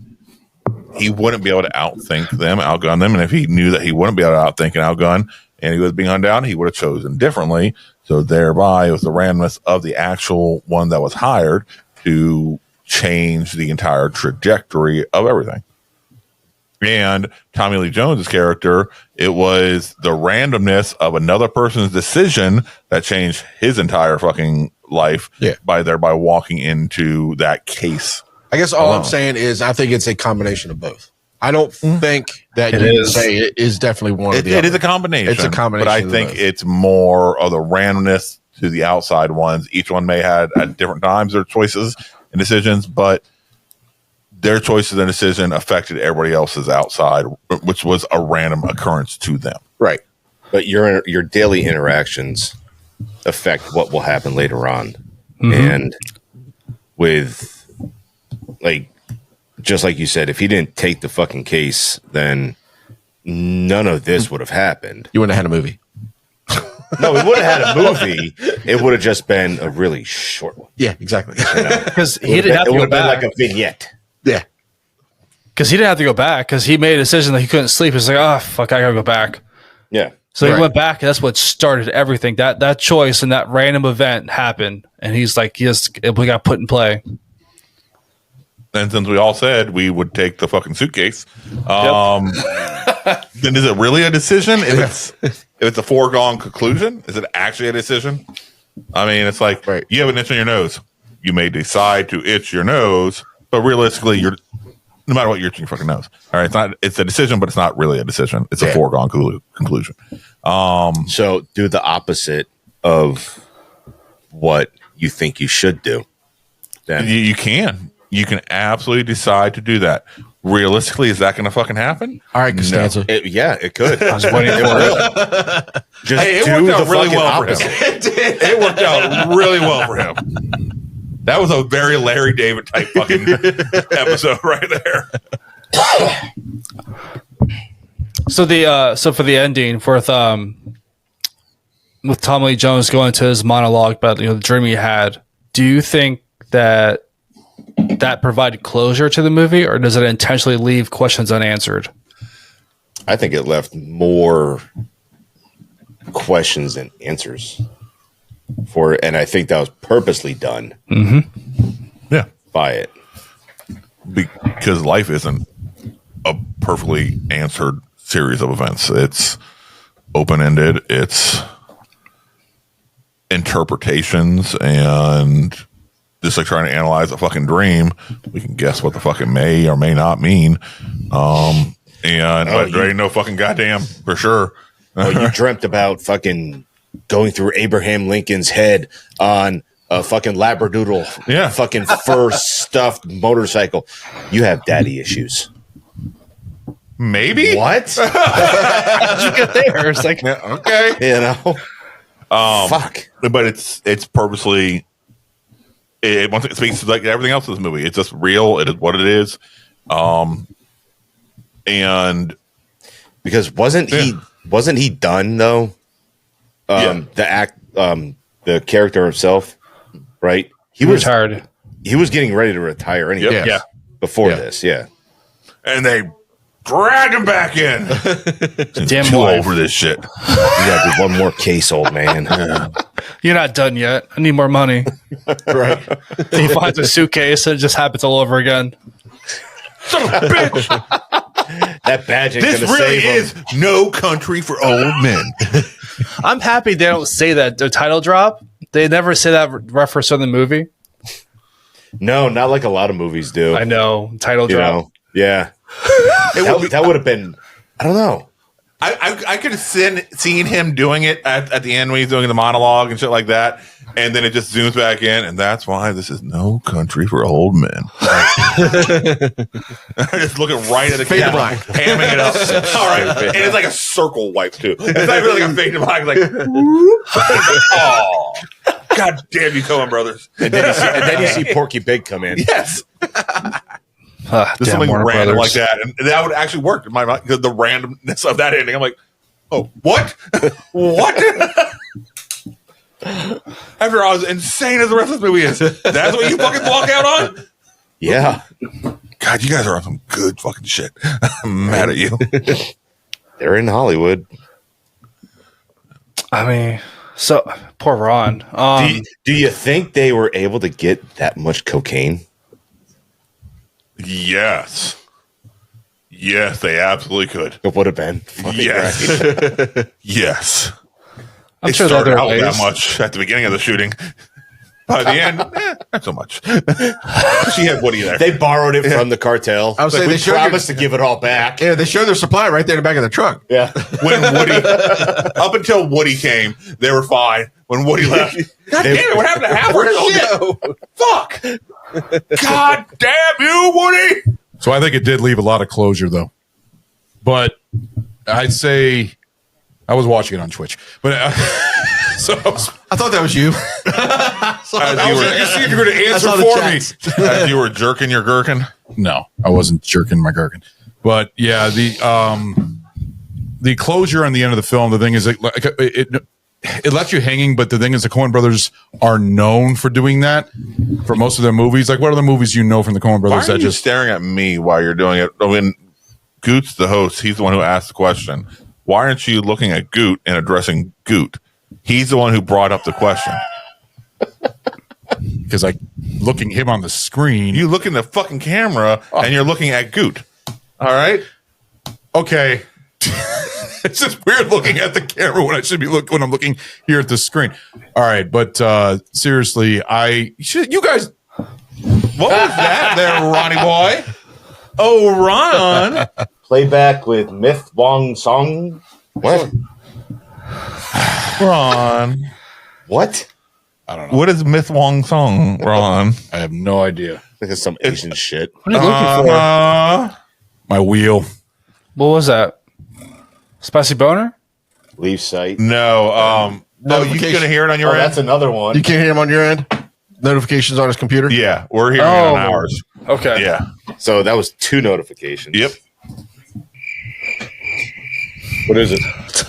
he wouldn't be able to outthink them, outgun them. And if he knew that he wouldn't be able to outthink and outgun and he was being hunned down, he would have chosen differently. So thereby it was the randomness of the actual one that was hired to change the entire trajectory of everything. And Tommy Lee Jones's character, it was the randomness of another person's decision that changed his entire fucking life by walking into that case. I guess all I'm saying is I think it's a combination of both. I don't think that you can say it is definitely one of the other. It is a combination. It's a combination. But I think it's more of the randomness to the outside ones. Each one may have at different times their choices and decisions, but their choices and decision affected everybody else's outside, which was a random occurrence to them. Right. But your daily interactions affect what will happen later on. And with, like, just like you said, if he didn't take the fucking case, then none of this would have happened. You wouldn't have had a movie. No, we wouldn't have had a movie. It would have just been a really short one. Yeah, exactly. Because he didn't have to go back. Like a vignette. Yeah. Because he didn't have to go back because he made a decision that he couldn't sleep. He's like, oh, fuck, I gotta go back. Yeah. So he went back, and that's what started everything. That choice and that random event happened, and he's like, we got put in play. And since we all said we would take the fucking suitcase, then is it really a decision? If it's a foregone conclusion, is it actually a decision? I mean, it's like you have an itch on your nose. You may decide to itch your nose, but realistically, no matter what, you're itching your fucking nose. All right, it's a decision, but it's not really a decision. It's a foregone conclusion. So do the opposite of what you think you should do. Then you can. You can absolutely decide to do that. Realistically, is that going to fucking happen? All right, Costanza. No. It could. I was waiting for it. Just it do worked out the really fucking well opposite. for him. It worked out really well for him. That was a very Larry David type fucking episode right there. So for the ending, with Tommy Lee Jones going to his monologue about the dream he had, do you think that provided closure to the movie, or does it intentionally leave questions unanswered? I think it left more questions than answers and I think that was purposely done. Yeah, by it, because life isn't a perfectly answered series of events. It's open-ended. It's interpretations, and just like trying to analyze a fucking dream, we can guess what the fucking may or may not mean. But there ain't no fucking goddamn for sure. You dreamt about fucking going through Abraham Lincoln's head on a fucking labradoodle, fucking fur stuffed motorcycle. You have daddy issues. Maybe what? How'd you get there? It's like okay, fuck. But it's purposely. It speaks to like everything else in this movie. It's just real. It is what it is. And because wasn't he done though? The character himself, right? He was retired. He was getting ready to retire anyway. Yeah. Before this, and they drag him back in. Damn too wife. old for this shit. You gotta do one more case, old man. You're not done yet. I need more money. Right. He finds a suitcase and it just happens all over again. Son of a bitch. That badge ain't This gonna really save him. is No Country for Old Men. I'm happy they don't say that. The title drop, they never say that reference in the movie. No, not like a lot of movies do. I know. Title drop. Yeah. that would have been, I don't know. I could have seen him doing it at the end when he's doing the monologue and shit like that, and then it just zooms back in, and that's why this is No Country for Old Men. Just looking right at the camera, hamming it up. All right, and it's like a circle wipe too. It's not really like a fade to black. It's like, oh, god damn you, Coen Brothers. And then you see Porky Pig come in. Yes. There's something random like that, and that would actually work in my mind because the randomness of that ending. I'm like, oh, what? What? After I was insane as the rest of this movie is, that's what you fucking walk out on? Yeah. God, you guys are on some good fucking shit. I'm mad at you. They're in Hollywood. I mean, so poor Ron. Do you think they were able to get that much cocaine? Yes. Yes, they absolutely could. It would have been. Yes. Yes. I'm It sure started there are out ways. that much at the beginning of the shooting. By the end, not so much. She had Woody there. They borrowed it from the cartel. I was saying we they promised to give it all back. Yeah, they showed their supply right there in the back of the truck. Yeah. When Woody, up until Woody came, they were fine. When Woody left, God damn it! What happened to half our shit? Fuck! God damn you, Woody! So I think it did leave a lot of closure, though. But I'd say I was watching it on Twitch, but so I thought that was you. I was going to see if you were going to answer for me. As you were jerking your gherkin. No, I wasn't jerking my gherkin. But yeah, the closure on the end of the film. The thing is, it left you hanging. But the thing is, the Coen Brothers are known for doing that for most of their movies. Like, what are the movies you know from the Coen Brothers? Why are you staring at me while you're doing it? I mean, Gute's the host. He's the one who asked the question. Why aren't you looking at Gute and addressing Gute? He's the one who brought up the question. Because looking him on the screen. You look in the fucking camera and you're looking at Gute. All right? Okay. It's just weird looking at the camera when I should be when I'm looking here at the screen. All right, but seriously, you guys. What was that there, Ronnie boy? Oh, Ron. Playback with Myth Wong Song. What? Ron. What? I don't know. What is Myth Wong Song, Ron? I have no idea. I think it's some Asian shit. What are you looking for? My wheel. What was that? Spicy boner? Leave sight. No. No, you gonna hear it on your end? That's another one. You can't hear him on your end? Notifications on his computer? Yeah, we're hearing it on ours. Okay. Yeah. So that was 2 notifications. Yep. What is it?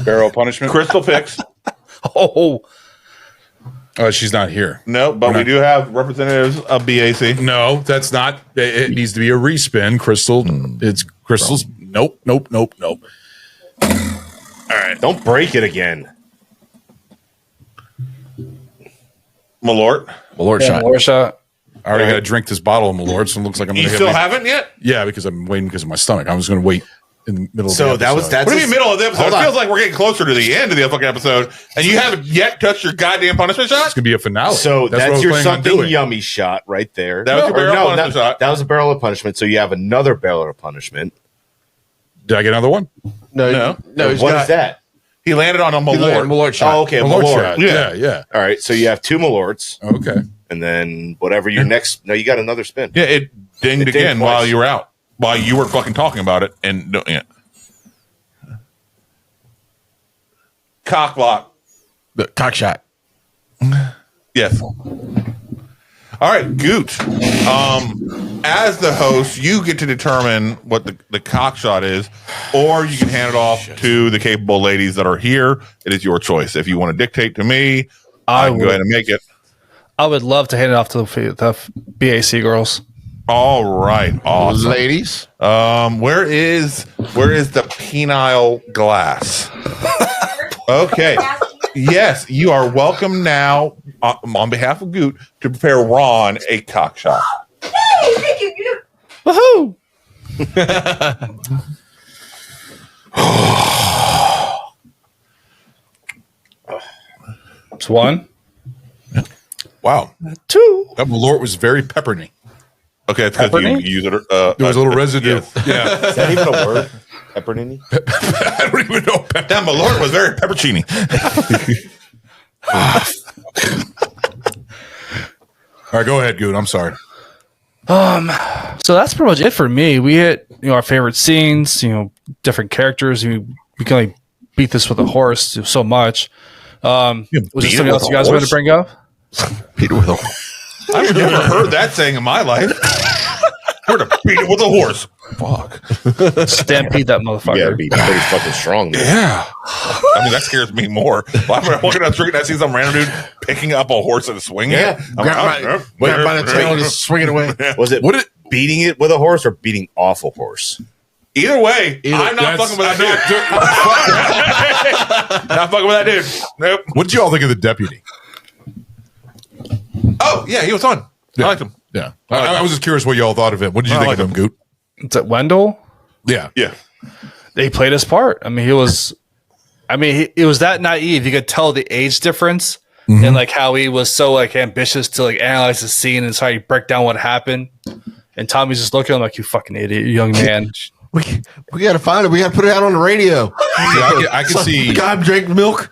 Barrel punishment? Crystal Picks. Oh. She's not here. No, but we do have representatives of BAC. No, that's not. It needs to be a respin. Crystal. It's Crystal's. Nope. All right. Don't break it again. Malort shot. Malort shot. I already got to drink this bottle of Malort, so it looks like I'm going You to still haven't yet? Yeah, because I'm waiting because of my stomach. I was going to wait in the middle of the episode. What do you mean middle of the episode? It feels like we're getting closer to the end of the fucking episode, and you haven't yet touched your goddamn punishment shot? It's going to be a finale. So what I that's was your planning on something doing. yummy shot right there. That was your barrel of punishment shot. That was a barrel of punishment. So you have another barrel of punishment. Did I get another one? No. What is that? He landed on a Malort. Malort shot. Oh, okay. A Malort Malort. shot. Yeah. All right. So you have 2 Malorts. Okay. And then whatever your next. No, you got another spin. Yeah, it dinged It again dinged while twice. you were out. While you were fucking talking about it and doing it. Cock block. The cock shot. Yes. All right, Goot. As the host, you get to determine what the cock shot is, or you can hand it off to the capable ladies that are here. It is your choice. If you want to dictate to me, I can go ahead and make it. I would love to hand it off to the BAC girls. All right, awesome. Ladies. Where is the penile glass? Okay. Yes, you are welcome now on behalf of Goot to prepare Ron a cock shot. Hey, thank you, Goot. Woohoo! It's 1. Wow. 2. That Malort was very pepperny. Okay, it's because you use it. There was a little residue. Yes. Yeah. Is that even a word? Pepperoni? I don't even know. That Malort was very peppercini. All right, go ahead, Goot. I'm sorry. So that's pretty much it for me. We hit our favorite scenes, different characters. We can only beat this with a horse so much. Was there something else you guys wanted to bring up? Beat it with a horse. I've never heard that saying in my life. We're to beat it with a horse. Fuck. Stampede that motherfucker. Yeah, be pretty fucking strong. Dude. Yeah. I mean, that scares me more. Why am I walking down the street and I see some random dude picking up a horse and swinging it? Grab by the tail and just swing it away. Was it beating it with a horse or beating off a horse? Either way, I'm not fucking with that dude. Not fucking with that dude. Nope. What did you all think of the deputy? Oh, yeah, he was fun. Yeah. I liked him. Yeah. I was just curious what y'all thought of him. What did you think of him, Goot? Is it Wendell? Yeah. Yeah. He played his part. I mean, he was that naive. You could tell the age difference and like how he was so like ambitious to like analyze the scene and try to break down what happened. And Tommy's just looking at him like, you fucking idiot, you young man. We got to find it. We got to put it out on the radio. I can see. God drank milk.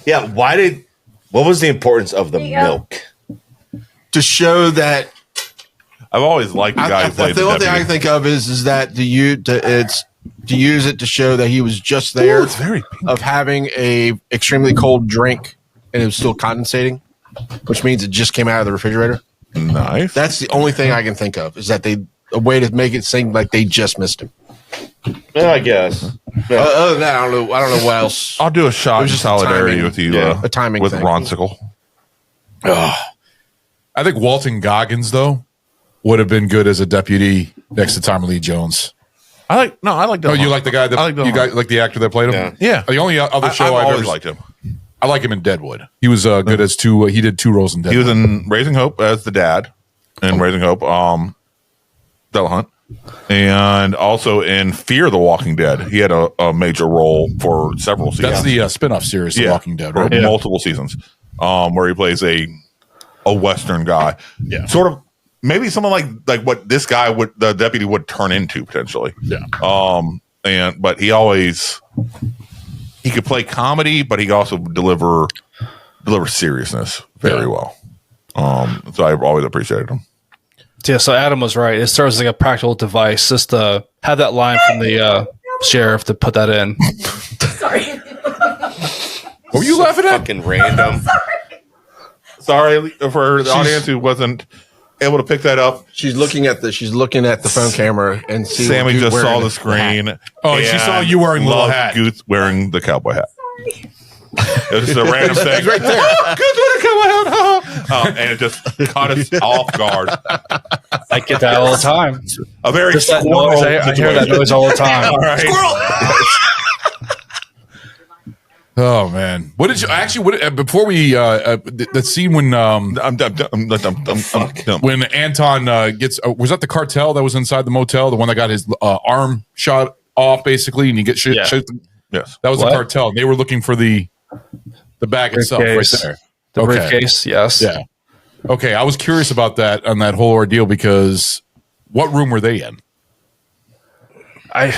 Yeah. What was the importance of the milk? To show that. I've always liked the guy who played the only thing I can think of is that to use it to show that he was just there of having a extremely cold drink and it was still condensating, which means it just came out of the refrigerator. Nice. That's the only thing I can think of is that a way to make it seem like they just missed him. Yeah, I guess. Yeah. Other than that, I don't know what else. I'll do a shot in solidarity with you. A timing with thing. Ronsicle. I think Walton Goggins though would have been good as a deputy next to Tommy Lee Jones. I like Oh, you like the guy that like the actor that played him? Yeah. The only other show I've always ever liked him. I like him in Deadwood. He was good as two. He did 2 roles in Deadwood. He was in Raising Hope as the dad, in Raising Hope, Delahunt, and also in Fear the Walking Dead. He had a major role for several seasons. That's the spin-off series, The Walking Dead, right? For multiple seasons, where he plays a Western guy. Yeah, sort of maybe someone like what this guy the deputy would turn into potentially. Yeah. But he could play comedy, but he could also deliver seriousness very well. So I've always appreciated him. Yeah, so Adam was right. It serves like a practical device just to have that line from the sheriff to put that in. Sorry. What were you laughing at? Fucking random. Sorry for the audience who wasn't able to pick that up. She's looking at the phone camera and see. Sammy just saw the screen. Oh, she saw you wearing the little hat. Gute wearing the cowboy hat. It was just a random thing. It's right there. Oh, Gute's wearing a cowboy hat. And it just caught us off guard. I get that all the time. A very just that noise. I hear that noise all the time. All right. Oh man, what did you actually? Before we the scene when when Anton gets was that the cartel that was inside the motel, the one that got his arm shot off basically, and he gets shot. Yes, that was the cartel. They were looking for the bag itself right there. The briefcase, yes, yeah. Okay, I was curious about that on that whole ordeal because what room were they in? I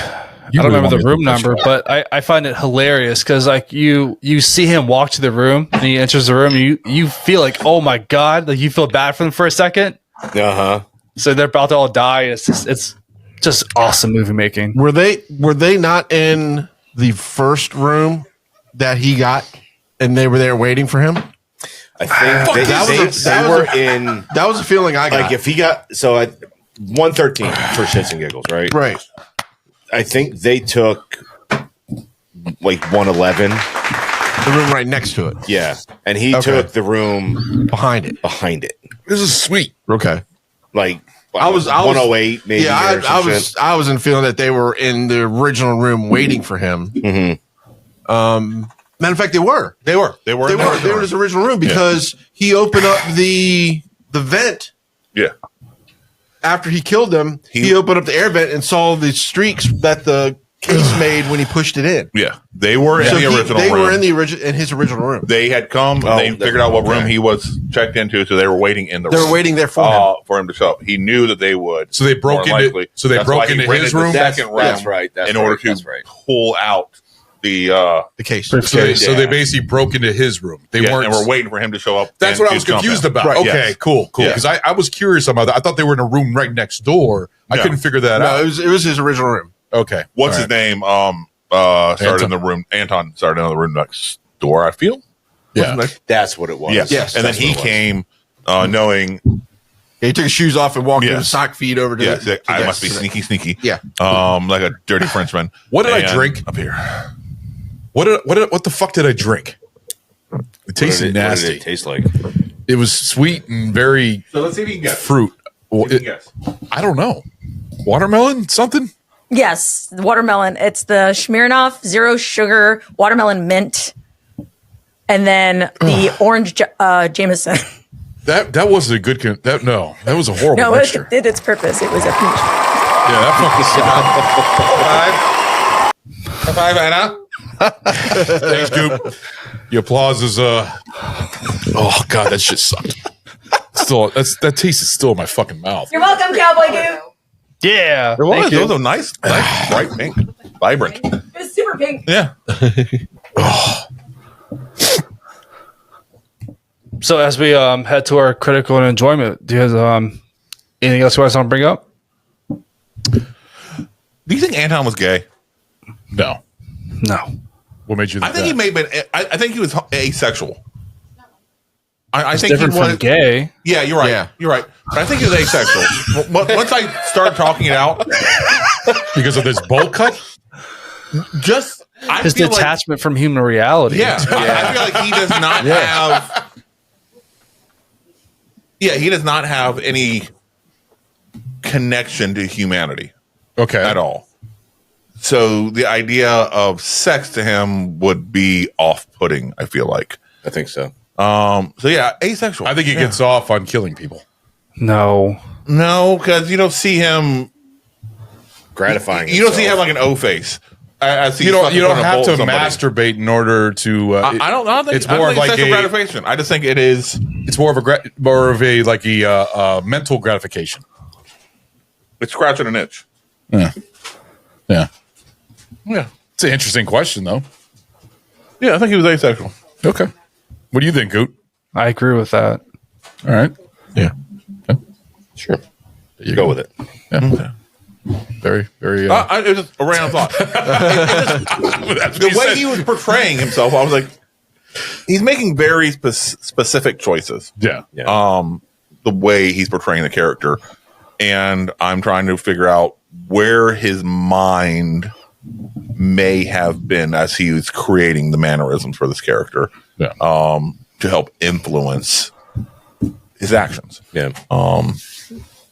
don't remember the room number, but I find it hilarious because like you see him walk to the room and he enters the room and you feel like, oh my God, like you feel bad for them for a second. So they're about to all die. It's just awesome movie making. Were they not in the first room that he got and they were there waiting for him? I think they were in. That was a feeling I got. Like if he got at 113 for shits and giggles, right? Right. I think they took like 111. The room right next to it. Yeah. And he took the room behind it. This is sweet. Okay. Like I was 108 maybe. Yeah, I was in feeling that they were in the original room waiting for him. Mm-hmm. Matter of fact, they were. They were in his original room because he opened up the vent. Yeah. After he killed them, he opened up the air vent and saw the streaks that the case made when he pushed it in. Yeah, they were in the original room. They were in his original room. They had come. They figured out what room he was checked into, so they were waiting in the room. They were waiting there for him to show up. He knew that they would. So they broke into. So they broke into his room. Second room. That's right. In order to pull out the case. So they basically broke into his room. They weren't. And were waiting for him to show up. That's what I was confused about. Right, okay, cool. Because I was curious about that. I thought they were in a room right next door. I couldn't figure that out. No, it was his original room. Okay. What's his name? Started in the room. Anton started in the room next door. I feel. Yeah, that's what it was. Yes. And then he came knowing. He took his shoes off and walked in sock feet over to. I must be sneaky. Yeah. Like a dirty Frenchman. What did I drink up here? What the fuck did I drink? It tasted nasty. What did it taste like? It was sweet and very. So let's see if you can guess. Fruit. I don't know. Watermelon? Something? Yes, watermelon. It's the Smirnoff Zero Sugar Watermelon Mint, and then the orange Jameson. That wasn't a good. That was a horrible. No, mixture. it did its purpose. It was a peach. Yeah, that fucking sucked. High five, Anna. Thanks, Goop. The applause is oh god, that shit sucked. Still, that taste is still in my fucking mouth. You're welcome, Cowboy Goop. Yeah. It was. It was a nice, bright pink, vibrant. It was super pink. Yeah. So as we head to our critical and enjoyment, do you guys anything else you guys want to bring up? Do you think Anton was gay? No. What made you think I think that? he may have been. I think he was asexual. I It's think different he was from gay. Yeah, you're right. Yeah. You're right. But I think he was asexual. Once I started talking it out, because of this bowl cut, just His feel like- detachment from human reality. Yeah, I feel like he does not have. Yeah, he does not have any connection to humanity. Okay, at all. So the idea of sex to him would be off-putting. I feel like. I think so. So yeah, asexual. I think he gets off on killing people. No, because you don't see him gratifying. You don't see him like an O face. You don't have to masturbate in order to. I don't think it's more of like sexual gratification. I just think it is. It's more of a mental gratification. It's scratching an itch. Yeah. It's an interesting question, though. Yeah, I think he was asexual. Okay. What do you think, Goot? I agree with that. All right. Yeah. Okay. Sure. You go with it. Yeah. Okay. Very, very. It was just a random thought. The way he was portraying himself, I was like, he's making very specific choices. Yeah. The way he's portraying the character, and I'm trying to figure out where his mind may have been as he was creating the mannerisms for this character. Yeah. To help influence his actions. Yeah.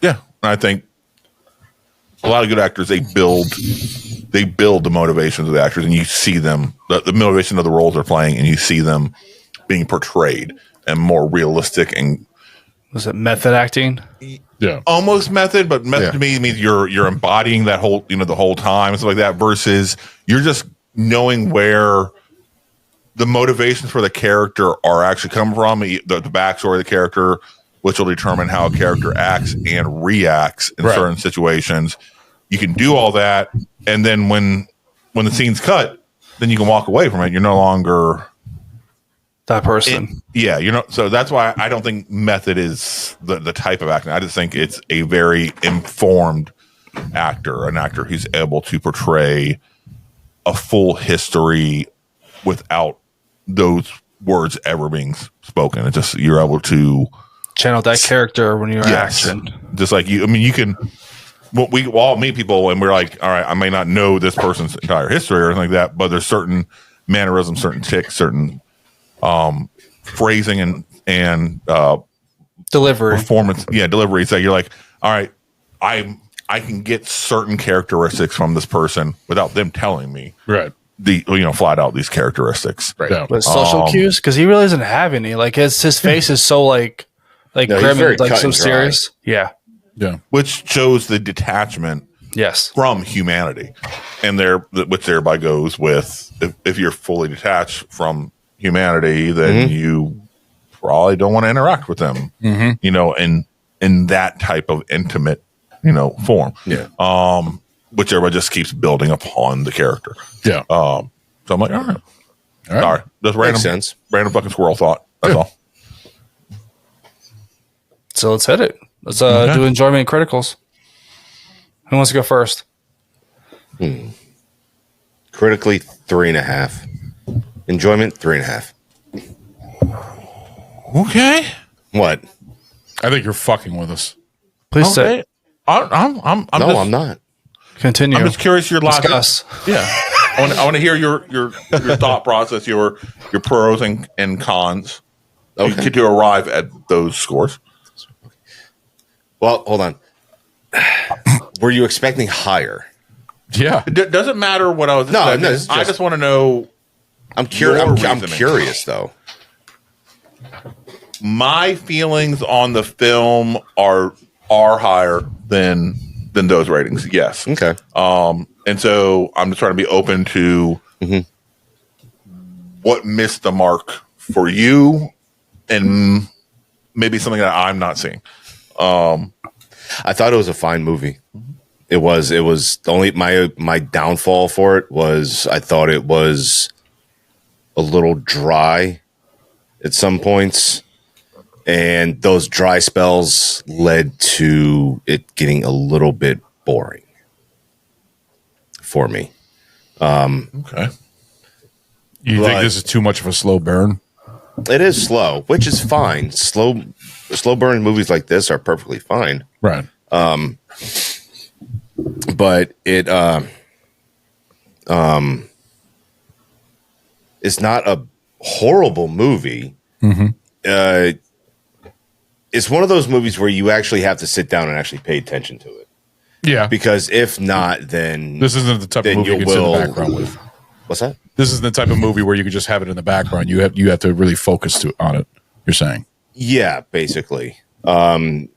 Yeah. And I think a lot of good actors, they build the motivations of the actors, and you see them, the motivation of the roles they're playing, and you see them being portrayed and more realistic. And was it method acting? Yeah, almost method, but method to me means you're embodying that whole, the whole time and stuff like that, versus you're just knowing where the motivations for the character are actually coming from, the backstory of the character, which will determine how a character acts and reacts in certain situations. You can do all that, and then when the scene's cut, then you can walk away from it. You're no longer that person. You're not. So that's why I don't think method is the type of acting. I just think it's a very informed actor, an actor who's able to portray a full history without those words ever being spoken. It's just you're able to channel that character when you're acting. Just like you. I mean, you can. We all meet people and we're like, all right, I may not know this person's entire history or anything like that, but there's certain mannerisms, certain tics, certain phrasing and delivery, performance. Yeah, delivery. So you're like, all right, I can get certain characteristics from this person without them telling me. Right. Flat out these characteristics. Right. Yeah. But social cues, because he really doesn't have any. Like his face is so like No, grim very and like cut so and dry. serious. Yeah. Yeah. Which shows the detachment from humanity. And which thereby goes with if you're fully detached from humanity, then you probably don't want to interact with them. In that type of intimate, form. Yeah. Which everybody just keeps building upon the character. Yeah. So I'm like, all right. Sorry. Just random sense. Random fucking squirrel thought. That's all. So let's hit it. Let's do enjoyment and criticals. Who wants to go first? Critically 3.5. Enjoyment 3.5. Okay. What? I think you're fucking with us. Please say. I'm not. Continue. I'm just curious your logic. Discuss. Yeah. I want to hear your thought process, your pros and cons to arrive at those scores. Well, hold on. Were you expecting higher? Yeah. It doesn't matter what I was expecting. No, I just want to know. I'm curious though. My feelings on the film are higher than those ratings. Yes. Okay. And so I'm just trying to be open to what missed the mark for you, and maybe something that I'm not seeing. I thought it was a fine movie. It was the only my downfall for it was I thought it was a little dry at some points, and those dry spells led to it getting a little bit boring for me. Okay. You think this is too much of a slow burn? It is slow, which is fine. Slow burn movies like this are perfectly fine. Right. But it it's not a horrible movie. Mm-hmm. It's one of those movies where you actually have to sit down and actually pay attention to it. Yeah. Because if not, then this isn't the type of movie you can sit in the background with. What's that? This isn't the type of movie where you can just have it in the background. You have to really focus on it. You're saying? Yeah, basically. I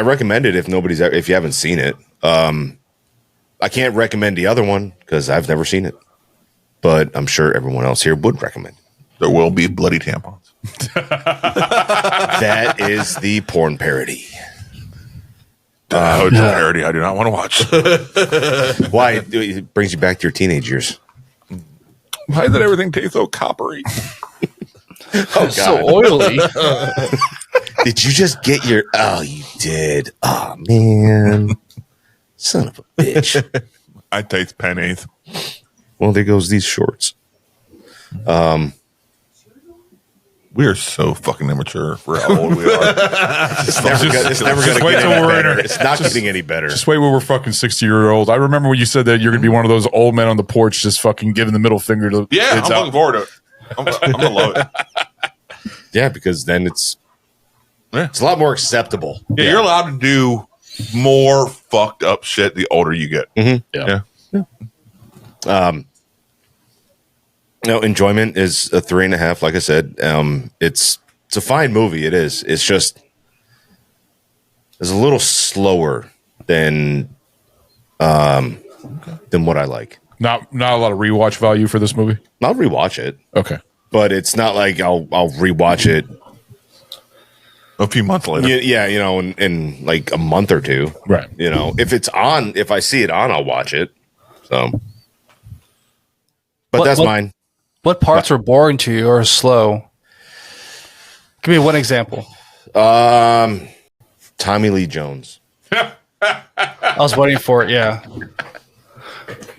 recommend it if you haven't seen it. I can't recommend the other one because I've never seen it, but I'm sure everyone else here would recommend it. There will be bloody tampons. That is the porn parody. Parody I do not want to watch. Why? It brings you back to your teenage years. Why does everything taste so coppery? Oh, God. So oily. Did you just get your... Oh, you did. Oh, man. Son of a bitch. I taste pennies. Well, there goes these shorts. We are so fucking immature for how old we are. It's never going to get any better. It's not getting any better. Just wait when we're fucking 60-year-olds. I remember when you said that you're going to be one of those old men on the porch just fucking giving the middle finger to Yeah, I'm looking forward to it. I'm going to love it. Yeah, because then it's a lot more acceptable. Yeah, you're allowed to do more fucked up shit the older you get. Mm-hmm. Yeah. No, enjoyment is a 3.5. Like I said, it's a fine movie. It is. It's just it's a little slower than what I like. Not a lot of rewatch value for this movie. I'll rewatch it. Okay, but it's not like I'll rewatch it a few months later. Yeah, in like a month or two. Right. If it's on, if I see it on, I'll watch it. So, but that's mine. What parts were boring to you or slow? Give me one example. Tommy Lee Jones. I was waiting for it. Yeah.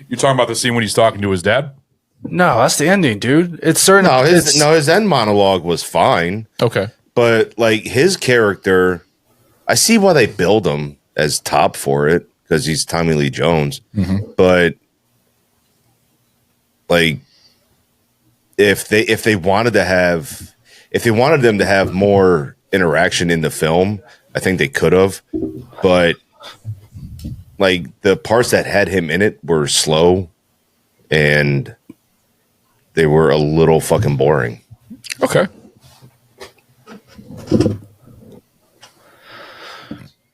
You talking about the scene when he's talking to his dad? No, that's the ending, dude. It's certain. His end monologue was fine. Okay, but like his character, I see why they build him as top for it because he's Tommy Lee Jones. Mm-hmm. But like, if they wanted them to have more interaction in the film, I think they could have. But like the parts that had him in it were slow and they were a little fucking boring. Okay.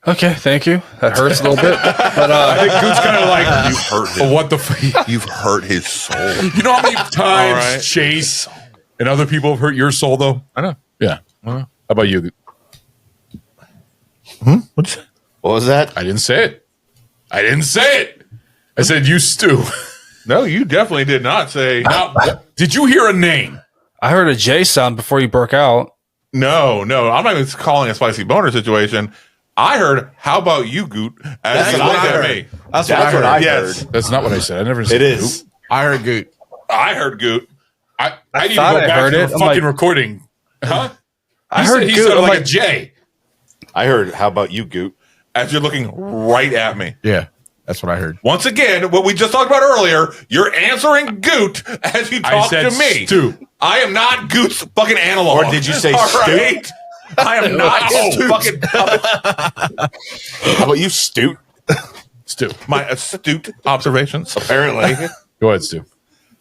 Okay, thank you. That hurts a little bit, but I think Goote's kind of like you've hurt him. What the? You've hurt his soul. You know how many times Chase and other people have hurt your soul, though? I know. Yeah. How about you? What was that? I didn't say it. I said you stew. No, you definitely did not say. Now, did you hear a name? I heard a J sound before you broke out. No, I'm not even calling a spicy boner situation. I heard, how about you, Goot? As you looked at me. That's what I heard. Yes. That's not what I said. I never said it is. Goot. I heard Goot. I heard Goot. I need to go back to the fucking recording. Huh? I heard he Goot. said I'm like like a J. I heard, how about you, Goot? As you're looking right at me. Yeah, that's what I heard. Once again, what we just talked about earlier, you're answering Goot as you talk to me. Stew. I am not Goot's fucking analog. Or did you say All Stoot? right? I am not fucking puppet. How about you, Stoot? Stu. My astute observations. Apparently. Go ahead, Stu.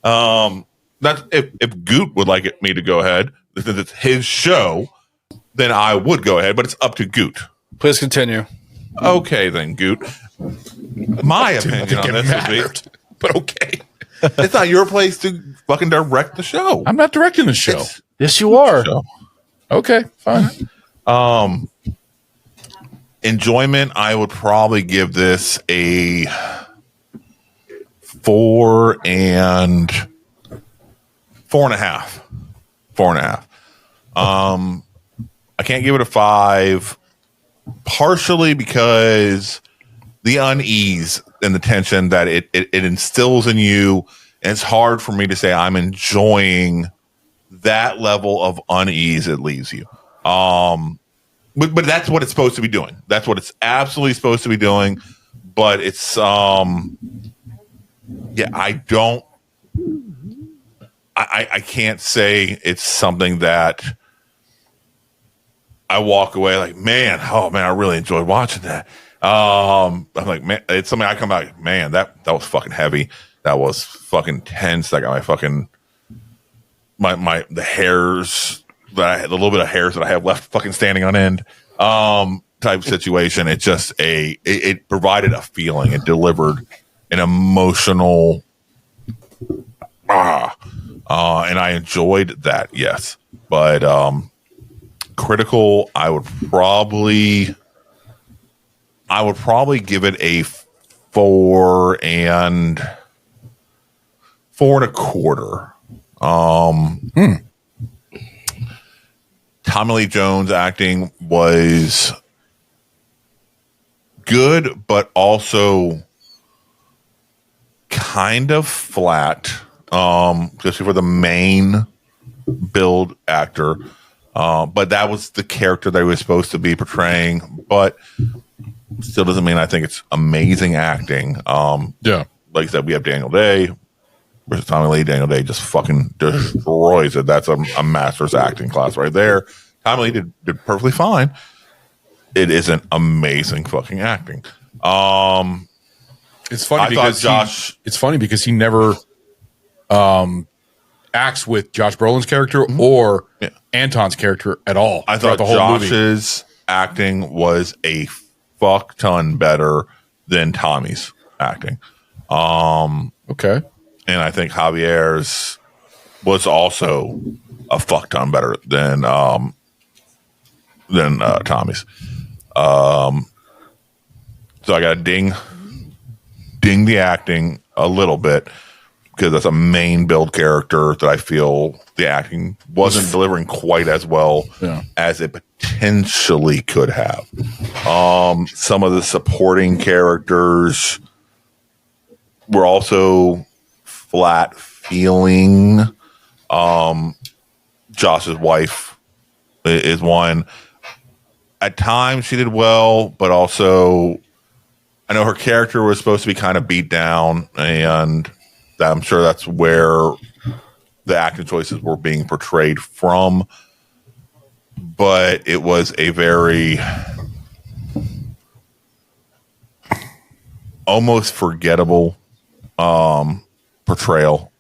That's if Goot would like me to go ahead, since it's his show, then I would go ahead, but it's up to Goot. Please continue. Okay, then, Goot. My opinion on this would be, but okay. It's not your place to fucking direct the show. I'm not directing the show. Yes, you are. Okay, fine. Enjoyment, I would probably give this a 4.5. 4.5. I can't give it a 5, partially because the unease and the tension that it instills in you, and it's hard for me to say I'm enjoying that level of unease it leaves you. But that's what it's supposed to be doing. That's what it's absolutely supposed to be doing. But it's I can't say it's something that I walk away like, man, I really enjoyed watching that. I'm like, man, it's something I come back, man, that was fucking heavy. That was fucking tense. That got my fucking the hairs that I had, the little bit of hairs that I have left fucking standing on end type situation. It just it provided a feeling. It delivered an emotional and I enjoyed that, yes. But critical, I would probably give it a 4 and 4.25. Tommy Lee Jones acting was good, but also kind of flat, especially for the main build actor. But that was the character that he was supposed to be portraying, but still doesn't mean I think it's amazing acting. Like I said, we have Daniel Day versus Tommy Lee. Daniel Day just fucking destroys it. That's a master's acting class right there. Tommy Lee did perfectly fine. It isn't amazing fucking acting. It's funny because he never acts with Josh Brolin's character or Anton's character at all. I thought the whole Josh's acting was a fuck ton better than Tommy's acting. Okay. And I think Javier's was also a fuck ton better than Tommy's. So I got to ding the acting a little bit because that's a main build character that I feel the acting wasn't delivering quite as well as it potentially could have. Some of the supporting characters were also flat feeling. Josh's wife is one. At times she did well, but also I know her character was supposed to be kind of beat down, and I'm sure that's where the acting choices were being portrayed from. But it was a very almost forgettable portrayal.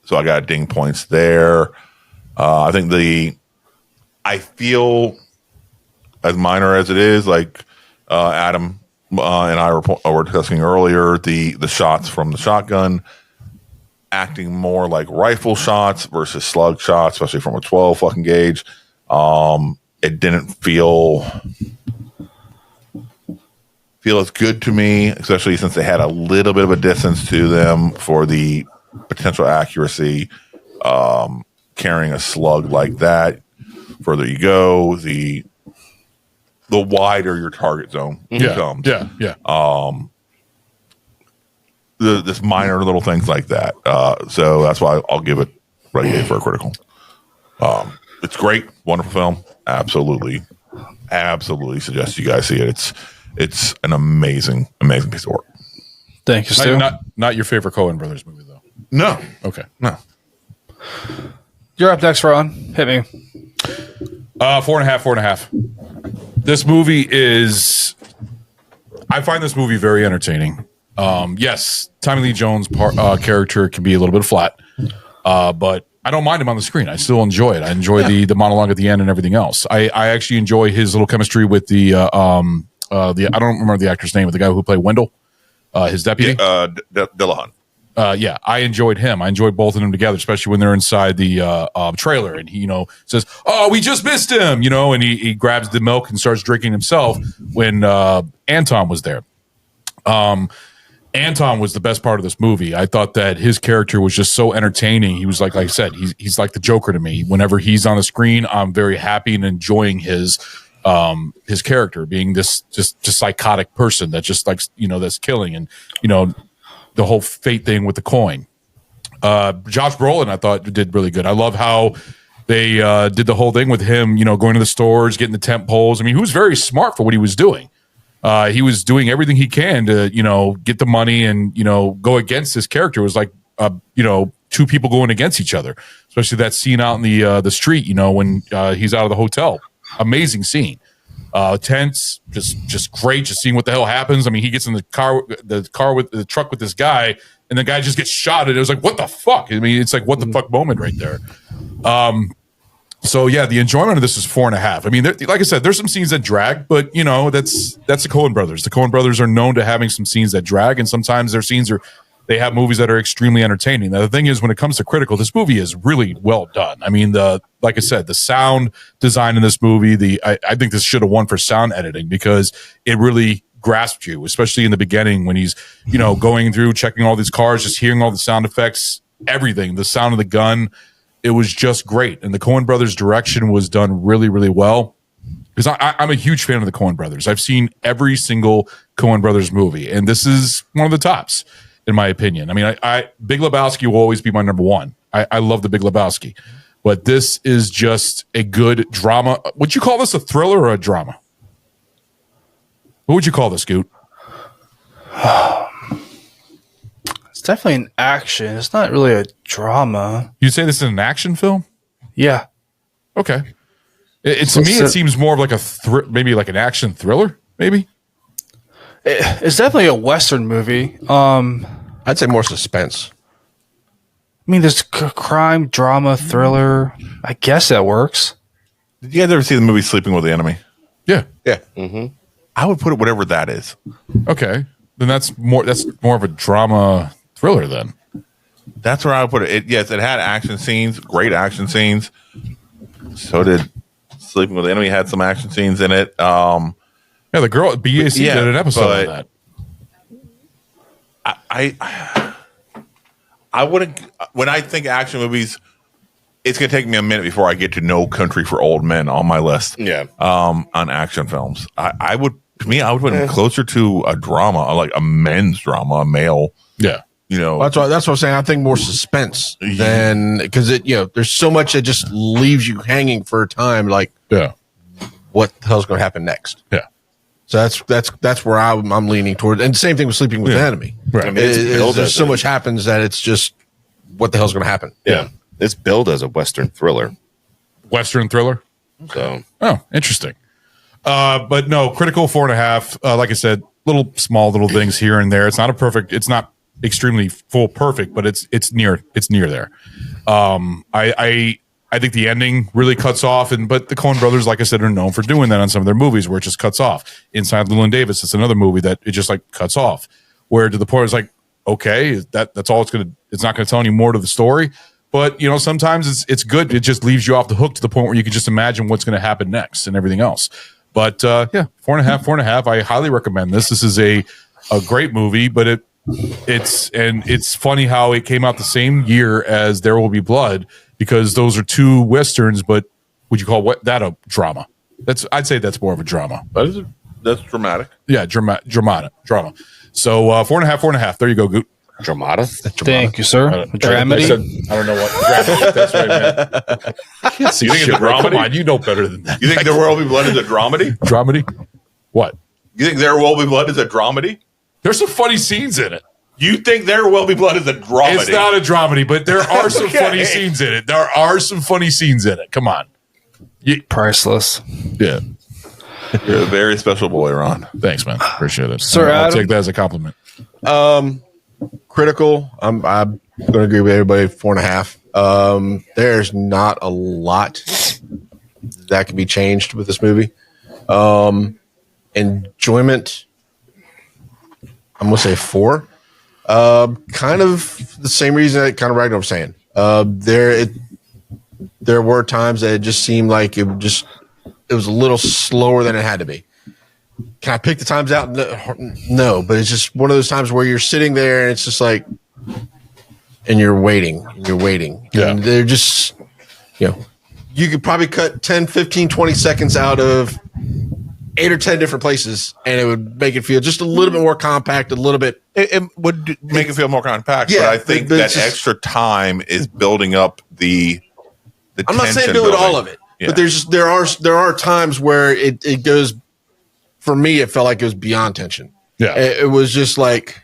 So I got ding points there. I think I feel, as minor as it is, like Adam and I were discussing earlier, the shots from the shotgun acting more like rifle shots versus slug shots, especially from a 12 fucking gauge. It didn't feel as good to me, especially since they had a little bit of a distance to them for the potential accuracy. Carrying a slug like that, further you go, the wider your target zone becomes. This minor little things like that. So that's why I'll give it right for a critical. It's great, wonderful film. Absolutely suggest you guys see it. It's an amazing piece of work. Thank you, Stu. Not your favorite Coen Brothers movie, though. No. Okay. No. You're up next, Ron. Hit me. 4.5. This movie is. I find this movie very entertaining. Yes, Tommy Lee Jones' character can be a little bit flat, but I don't mind him on the screen. I still enjoy it. I enjoy the monologue at the end and everything else. I actually enjoy his little chemistry with the I don't remember the actor's name, but the guy who played Wendell, his deputy. Dillahunt. Yeah, I enjoyed him. I enjoyed both of them together, especially when they're inside the trailer and he, says, "Oh, we just missed him," and he grabs the milk and starts drinking himself when Anton was there. Anton was the best part of this movie. I thought that his character was just so entertaining. He was like I said, he's like the Joker to me. Whenever he's on the screen, I'm very happy and enjoying his character being this just psychotic person that just likes, that's killing and, the whole fate thing with the coin. Josh Brolin, I thought did really good. I love how they did the whole thing with him, going to the stores, getting the tent poles. I mean, he was very smart for what he was doing. He was doing everything he can to, get the money and, go against his character. It was like, two people going against each other, especially that scene out in the street, when he's out of the hotel. Amazing scene. Tense, just great. Just seeing what the hell happens. I mean, he gets in the truck with this guy, and the guy just gets shot, and it was like, what the fuck? I mean, it's like what the fuck moment right there. So yeah, the enjoyment of this is 4.5. I mean, like I said, there's some scenes that drag, but that's the Coen Brothers. The Coen Brothers are known to having some scenes that drag, and sometimes their scenes they have movies that are extremely entertaining. Now, the thing is, when it comes to critical, this movie is really well done. I mean, like I said, the sound design in this movie, I think this should have won for sound editing because it really grasped you, especially in the beginning when he's, going through, checking all these cars, just hearing all the sound effects, everything, the sound of the gun. It was just great. And the Coen Brothers direction was done really, really well. Because I'm a huge fan of the Coen Brothers. I've seen every single Coen Brothers movie, and this is one of the tops, in my opinion. I mean, Big Lebowski will always be my number one. I love the Big Lebowski. But this is just a good drama. Would you call this a thriller or a drama? What would you call this, Gute? It's definitely an action. It's not really a drama. You'd say this is an action film? Yeah. Okay. To me, it seems more of like maybe like an action thriller, maybe? It's definitely a Western movie. I'd say more suspense. I mean, there's crime, drama, thriller. I guess that works. Did you guys ever see the movie Sleeping with the Enemy? Yeah. Yeah. Mm-hmm. I would put it whatever that is. Okay. Then that's more of a drama thriller then. That's where I would put it. Yes, it had action scenes, great action scenes. So did Sleeping with the Enemy had some action scenes in it. Yeah, the girl at BAC did an episode on that. I wouldn't. When I think action movies, it's going to take me a minute before I get to No Country for Old Men on my list. Yeah. On action films, I would put it closer to a drama, like a men's drama, a male. Yeah. That's what I'm saying. I think more suspense than because there's so much that just leaves you hanging for a time. Like, what the hell's going to happen next? Yeah. So that's where I'm leaning toward. And same thing with Sleeping with the Enemy. Right. I mean, there's so much happens that it's just what the hell's going to happen. Yeah. It's billed as a Western thriller. Western thriller? So. Oh, interesting. But no, critical 4.5. Like I said, small little things here and there. It's not extremely full perfect, but it's near there. I think the ending really cuts off, but the Coen Brothers, like I said, are known for doing that on some of their movies where it just cuts off. Inside Llewyn Davis, it's another movie that it just like cuts off, where to the point it's like, okay, that's all it's not gonna tell any more to the story. But sometimes it's good. It just leaves you off the hook to the point where you can just imagine what's gonna happen next and everything else. But 4.5. I highly recommend this. This is a great movie, but it's funny how it came out the same year as There Will Be Blood, because those are two westerns, but would you call that a drama? I'd say that's more of a drama. That's dramatic. Yeah, drama. So 4.5. There you go, Gute. Dramata? Thank you, sir. Dramedy? I don't know what dramedy. That's what I meant. I can't see shit. Right? Come on, you know better than that. You think There Will Be Blood is a dramedy? Dramedy? What? You think There Will Be Blood is a dramedy? There's some funny scenes in it. You think There Will Be Blood is a dramedy? It's not a dramedy, but there are some funny scenes in it. Come on. Priceless. Yeah. You're a very special boy, Ron. Thanks, man. Appreciate it. Sir I'll Adam? take that as a compliment. Critical. I'm going to agree with everybody. 4.5. There's not a lot that can be changed with this movie. Enjoyment, I'm going to say 4. Kind of the same reason that kind of Ragnar was saying. There were times that it just seemed like it was a little slower than it had to be. Can I pick the times out? No, but it's just one of those times where you're sitting there and it's just like, and you're waiting. Yeah. And they're just, you could probably cut 10, 15, 20 seconds out of 8 or 10 different places and it would make it feel just a little bit more compact, a little bit. It would make it feel more compact, Yeah, but I think but that it's just- extra time is building up the I'm not saying tension do it all building. of it, Yeah. but there are times where it goes. For me, it felt like it was beyond tension. Yeah, it was just like,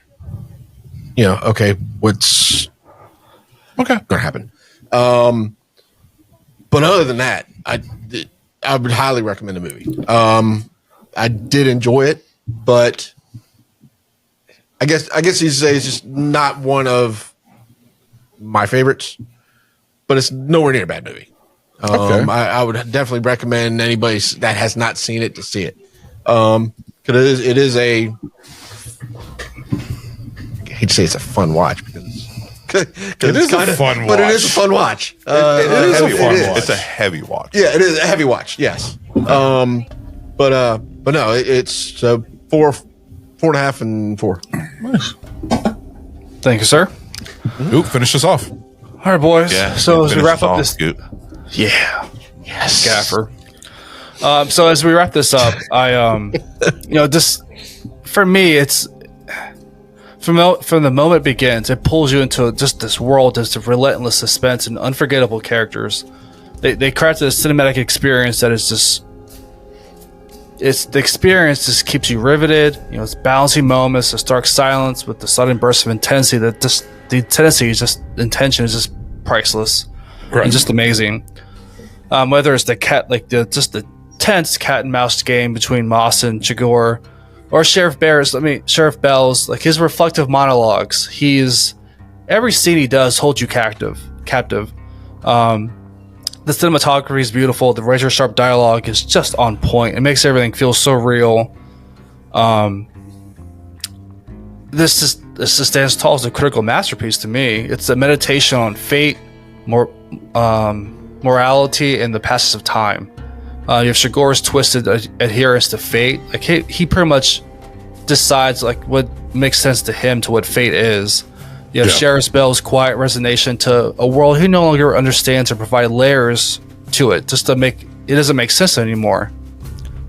okay, what's going to happen? But other than that, I would highly recommend the movie. I did enjoy it, but I guess you say it's just not one of my favorites. But it's nowhere near a bad movie. Okay. I would definitely recommend anybody that has not seen it to see it. Because it is a, I hate to say it's a fun watch because it is a fun watch. But it is a fun watch. It is a fun watch. watch. It's a heavy watch. Yeah, it is a heavy watch. Yes. But no, it's 4.5 and 4. Nice. Thank you, sir. Oop, finish this off. All right, boys. Yeah, so as we finish wrap this up off, this, Gute. yeah, yes, Gaffer. So as we wrap this up, I just for me, it's from the moment it begins, it pulls you into just this world, just of relentless suspense and unforgettable characters. They crafted a cinematic experience that is just. The experience just keeps you riveted. It's balancing moments, the stark silence with the sudden burst of intensity. That just the intensity is just intention is just priceless, and just amazing. Whether it's the tense cat and mouse game between Moss and Chigurh, or Sheriff Bell's like his reflective monologues. Every scene he does holds you captive. The cinematography is beautiful. The razor sharp dialogue is just on point. It makes everything feel so real. This just stands tall as a critical masterpiece to me. It's a meditation on fate, morality, and the passage of time. You have Chigurh's twisted adherence to fate. Like he pretty much decides like what makes sense to him to what fate is. You have Sheriff Bell's quiet resignation to a world he no longer understands or provide layers to it, just to make it doesn't make sense anymore.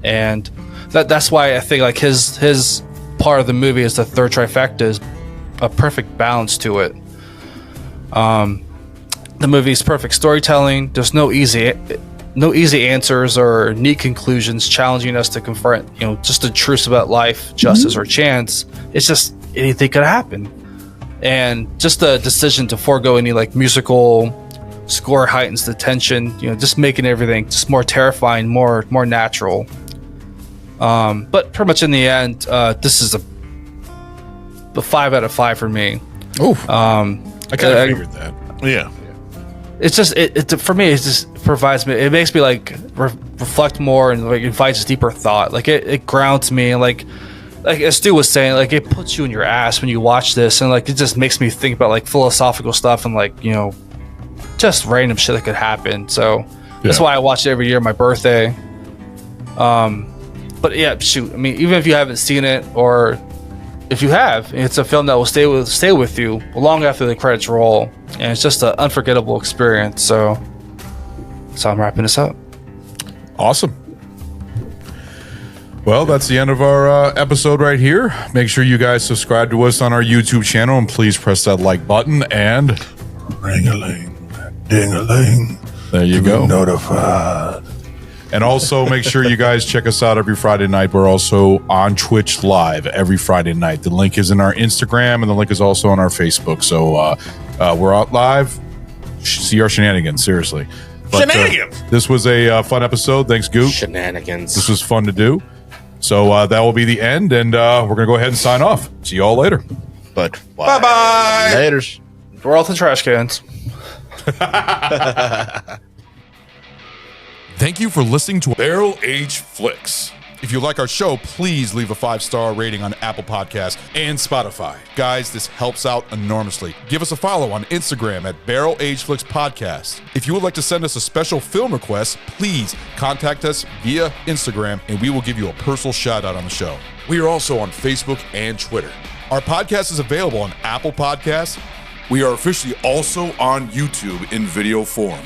And that's why I think like his part of the movie is the third trifecta is a perfect balance to it. The movie's perfect storytelling. There's no easy answers or neat conclusions challenging us to confront just the truths about life, justice, or chance. It's just anything could happen. And just the decision to forego any like musical score heightens the tension, just making everything just more terrifying, more natural. But pretty much in the end, this is a 5 out of 5 for me. Oh, I kind of figured that. Yeah. It's just it for me. It just provides me. It makes me like reflect more and like invites deeper thought. Like it grounds me and like as Stu was saying, like it puts you in your ass when you watch this, and like it just makes me think about like philosophical stuff and like just random shit that could happen. So that's why I watch it every year on my birthday. But yeah, shoot. I mean, even if you haven't seen it, or if you have, it's a film that will stay with you long after the credits roll, and it's just an unforgettable experience. So I'm wrapping this up. Awesome. Well, that's the end of our episode right here. Make sure you guys subscribe to us on our YouTube channel, and please press that like button and ring-a-ling, ding-a-ling. There you go. Notified. And also make sure you guys check us out every Friday night. We're also on Twitch Live every Friday night. The link is in our Instagram, and the link is also on our Facebook. So we're out live. See our shenanigans, seriously. But, shenanigans! This was a fun episode. Thanks, Goot. Shenanigans. This was fun to do. So that will be the end, and we're going to go ahead and sign off. See you all later. But bye-bye. Laters. We're all the trash cans. Thank you for listening to Barrel Age Flicks. If you like our show, please leave a 5-star rating on Apple Podcasts and Spotify. Guys, this helps out enormously. Give us a follow on Instagram at Barrel Age Flicks Podcast. If you would like to send us a special film request, please contact us via Instagram and we will give you a personal shout out on the show. We are also on Facebook and Twitter. Our podcast is available on Apple Podcasts. We are officially also on YouTube in video form.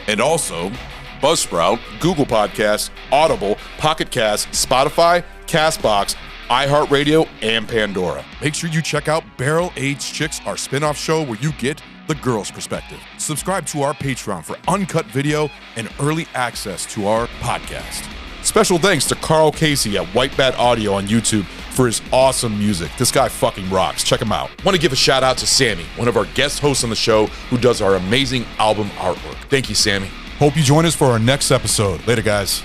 And also Buzzsprout, Google Podcasts, Audible, Pocket Cast, Spotify, CastBox, iHeartRadio, and Pandora. Make sure you check out Barrel Aged Chicks, our spin-off show where you get the girl's perspective. Subscribe to our Patreon for uncut video and early access to our podcast. Special thanks to Carl Casey at White Bat Audio on YouTube for his awesome music. This guy fucking rocks. Check him out. Want to give a shout out to Sammy, one of our guest hosts on the show who does our amazing album artwork. Thank you, Sammy. Hope you join us for our next episode. Later, guys.